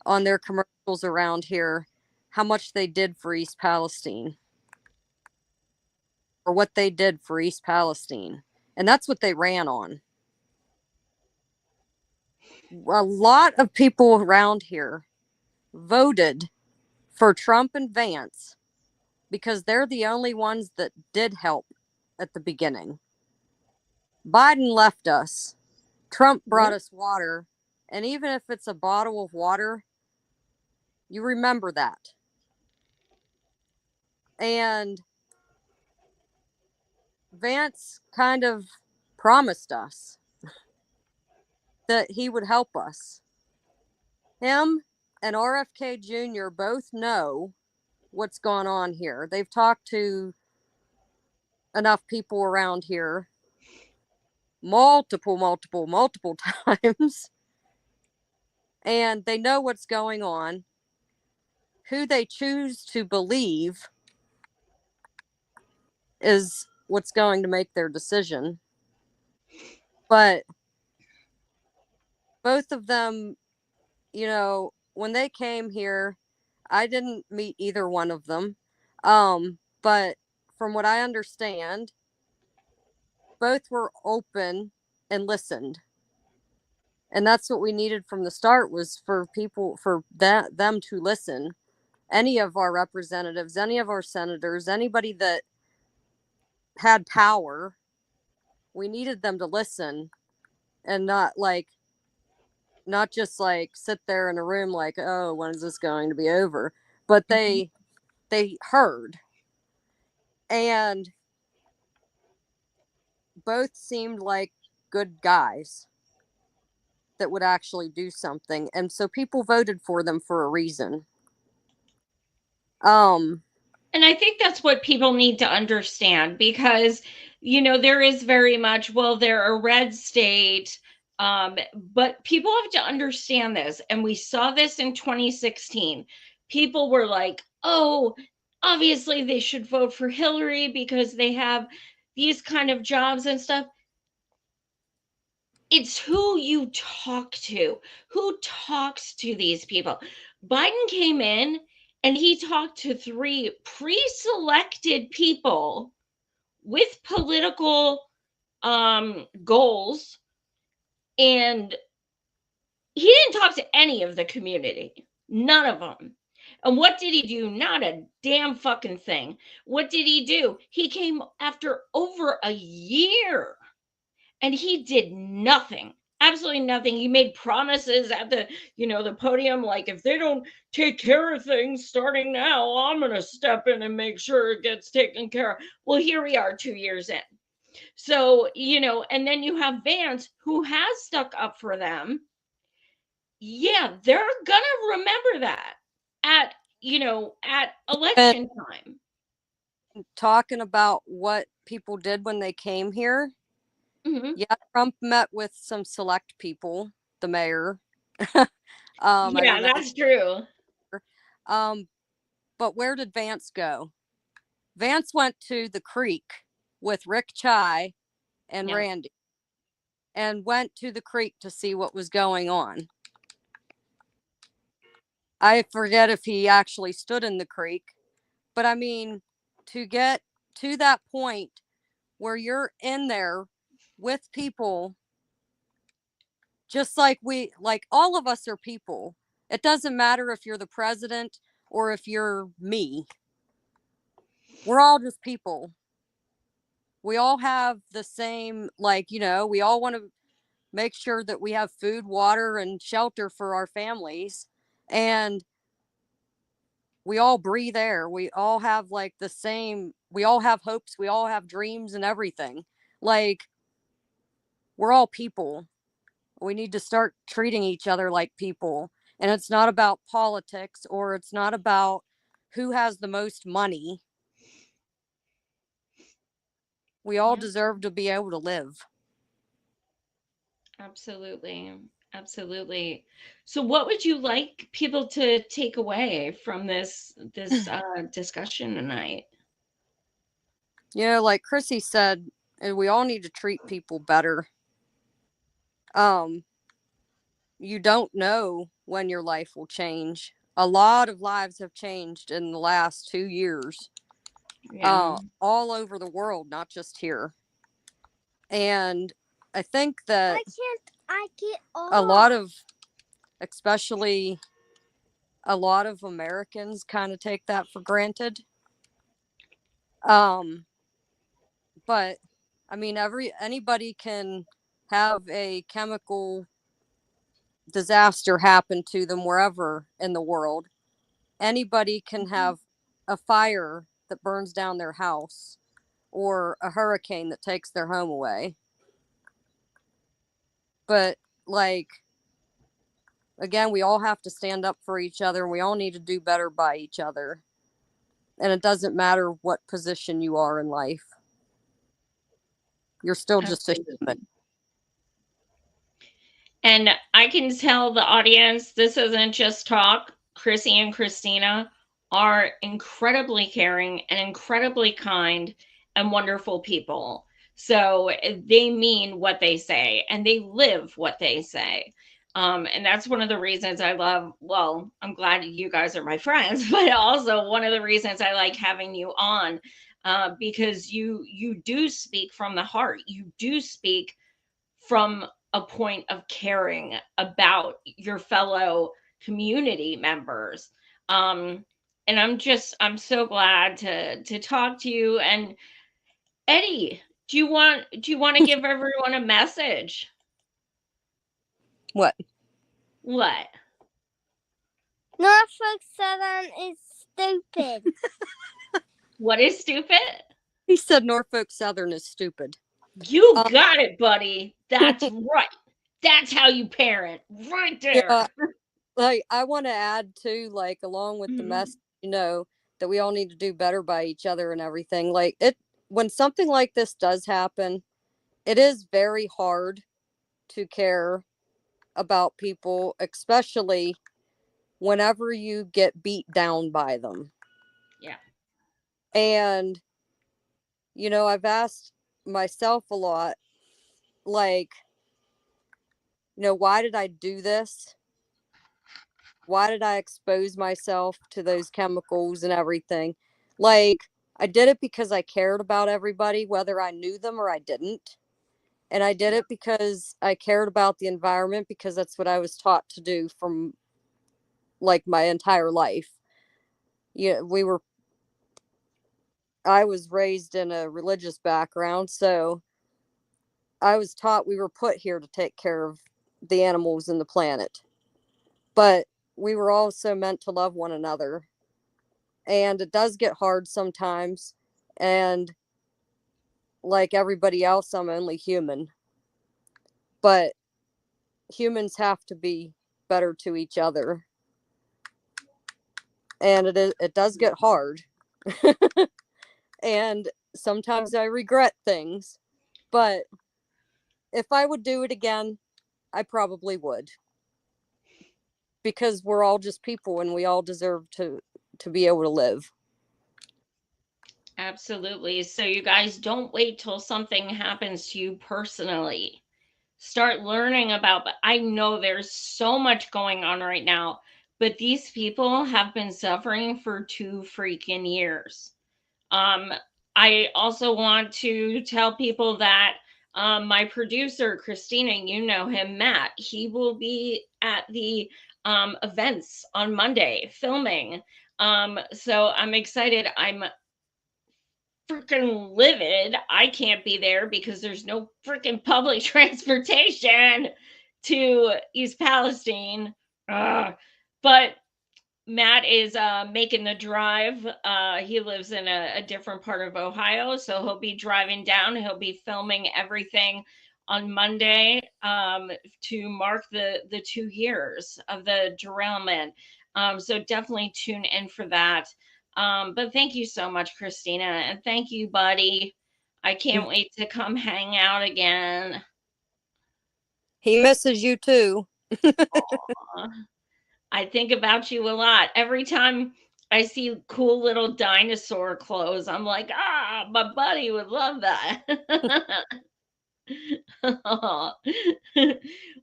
on their commercials around here how much they did for East Palestine or what they did for East Palestine. And that's what they ran on. A lot of people around here voted for Trump and Vance because they're the only ones that did help at the beginning. Biden left us. Trump brought us water. And even if it's a bottle of water, you remember that. And Vance kind of promised us that he would help us. Him and RFK Jr. both know what's gone on here. They've talked to enough people around here multiple times, and they know what's going on. Who they choose to believe is what's going to make their decision. But both of them, you know, when they came here, I didn't meet either one of them. But from what I understand, both were open and listened. And that's what we needed from the start, was for people, for them to listen. Any of our representatives, any of our senators, anybody that had power, we needed them to listen and not just like sit there in a room like, oh, when is this going to be over? But they heard, and both seemed like good guys that would actually do something, and so people voted for them for a reason. And I think that's what people need to understand, because, there is very much, well, they're a red state. But people have to understand this. And we saw this in 2016. People were like, oh, obviously they should vote for Hillary because they have these kind of jobs and stuff. It's who you talk to. Who talks to these people? Biden came in and he talked to 3 pre-selected people with political goals, and he didn't talk to any of the community. None of them. And what did he do? Not a damn fucking thing. What did he do? He came after over a year and he did nothing. Absolutely nothing. He made promises at the podium, like, if they don't take care of things starting now, I'm going to step in and make sure it gets taken care of. Well, here we are 2 years in. So, and then you have Vance, who has stuck up for them. Yeah, they're going to remember that at election time. Talking about what people did when they came here. Mm-hmm. Yeah, Trump met with some select people, the mayor. Yeah, that's true. But where did Vance go? Vance went to the creek with Rick Chai and Randy, and went to the creek to see what was going on. I forget if he actually stood in the creek, but I mean, to get to that point where you're in there with people, just like all of us are people. It doesn't matter if you're the president or if you're me. We're all just people. We all have the same, we all want to make sure that we have food, water, and shelter for our families. And we all breathe air. We all have the same, we all have hopes. We all have dreams and everything. We're all people. We need to start treating each other like people. And it's not about politics, or it's not about who has the most money. We all deserve to be able to live. Absolutely. Absolutely. So what would you like people to take away from this discussion tonight? Like Chrissy said, we all need to treat people better. You don't know when your life will change. A lot of lives have changed in the last 2 years. Yeah. All over the world, not just here. And I think that I get off? a lot of, especially a lot of Americans, kind of take that for granted. But I mean, anybody can have a chemical disaster happen to them wherever in the world. Anybody can have a fire that burns down their house, or a hurricane that takes their home away. But again, we all have to stand up for each other, and we all need to do better by each other. And it doesn't matter what position you are in life. You're still just a human. And I can tell the audience, this isn't just talk. Chrissy and Christina are incredibly caring and incredibly kind and wonderful people. So they mean what they say, and they live what they say. And that's one of the reasons I love, well, I'm glad you guys are my friends, but also one of the reasons I like having you on, because you do speak from the heart. You do speak from a point of caring about your fellow community members. And I'm so glad to talk to you. And Eddie, do you want to give everyone a message? What? What? Norfolk Southern is stupid. What is stupid? He said Norfolk Southern is stupid. You got it, buddy. That's right. That's how you parent, right there. Yeah, like I want to add too, like along with the message, that we all need to do better by each other and everything. Like when something like this does happen, it is very hard to care about people, especially whenever you get beat down by them. Yeah. And I've asked myself a lot, like, why did I do this? Why did I expose myself to those chemicals and everything? Like, I did it because I cared about everybody, whether I knew them or I didn't. And I did it because I cared about the environment, because that's what I was taught to do from like my entire life. I was raised in a religious background, so I was taught we were put here to take care of the animals and the planet. But we were also meant to love one another. And it does get hard sometimes. And like everybody else, I'm only human. But humans have to be better to each other. And it does get hard. And sometimes I regret things. But if I would do it again, I probably would. Because we're all just people and we all deserve to be able to live. Absolutely. So you guys don't wait till something happens to you personally. Start learning about, but I know there's so much going on right now, but these people have been suffering for 2 freaking years. I also want to tell people that my producer, Christina, you know him, Matt, he will be at the events on Monday filming. So I'm excited. I'm freaking livid. I can't be there because there's no freaking public transportation to East Palestine. But Matt is making the drive. He lives in a different part of Ohio, so he'll be driving down. He'll be filming everything on Monday to mark the 2 years of the derailment. So definitely tune in for that. But thank you so much, Christina, and thank you, buddy. I can't wait to come hang out again. He misses you too. Aw. I think about you a lot. Every time I see cool little dinosaur clothes, I'm like, my buddy would love that.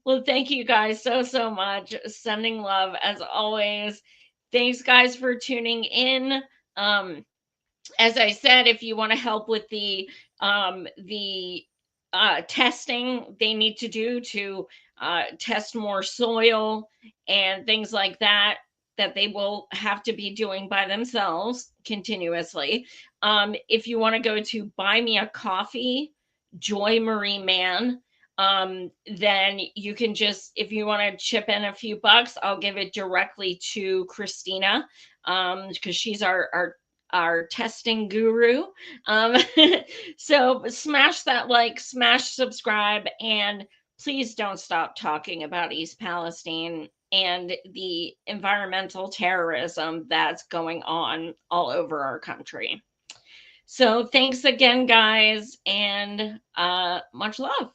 Well, thank you guys so much. Sending love as always. Thanks, guys, for tuning in. As I said, if you want to help with the testing they need to do to test more soil and things like that, that they will have to be doing by themselves continuously. If you want to go to Buy Me a Coffee, Joy Marie Mann, then you can just, if you want to chip in a few bucks, I'll give it directly to Christina, because she's our testing guru. So smash that like, smash subscribe, and please don't stop talking about East Palestine and the environmental terrorism that's going on all over our country. So thanks again, guys, and much love.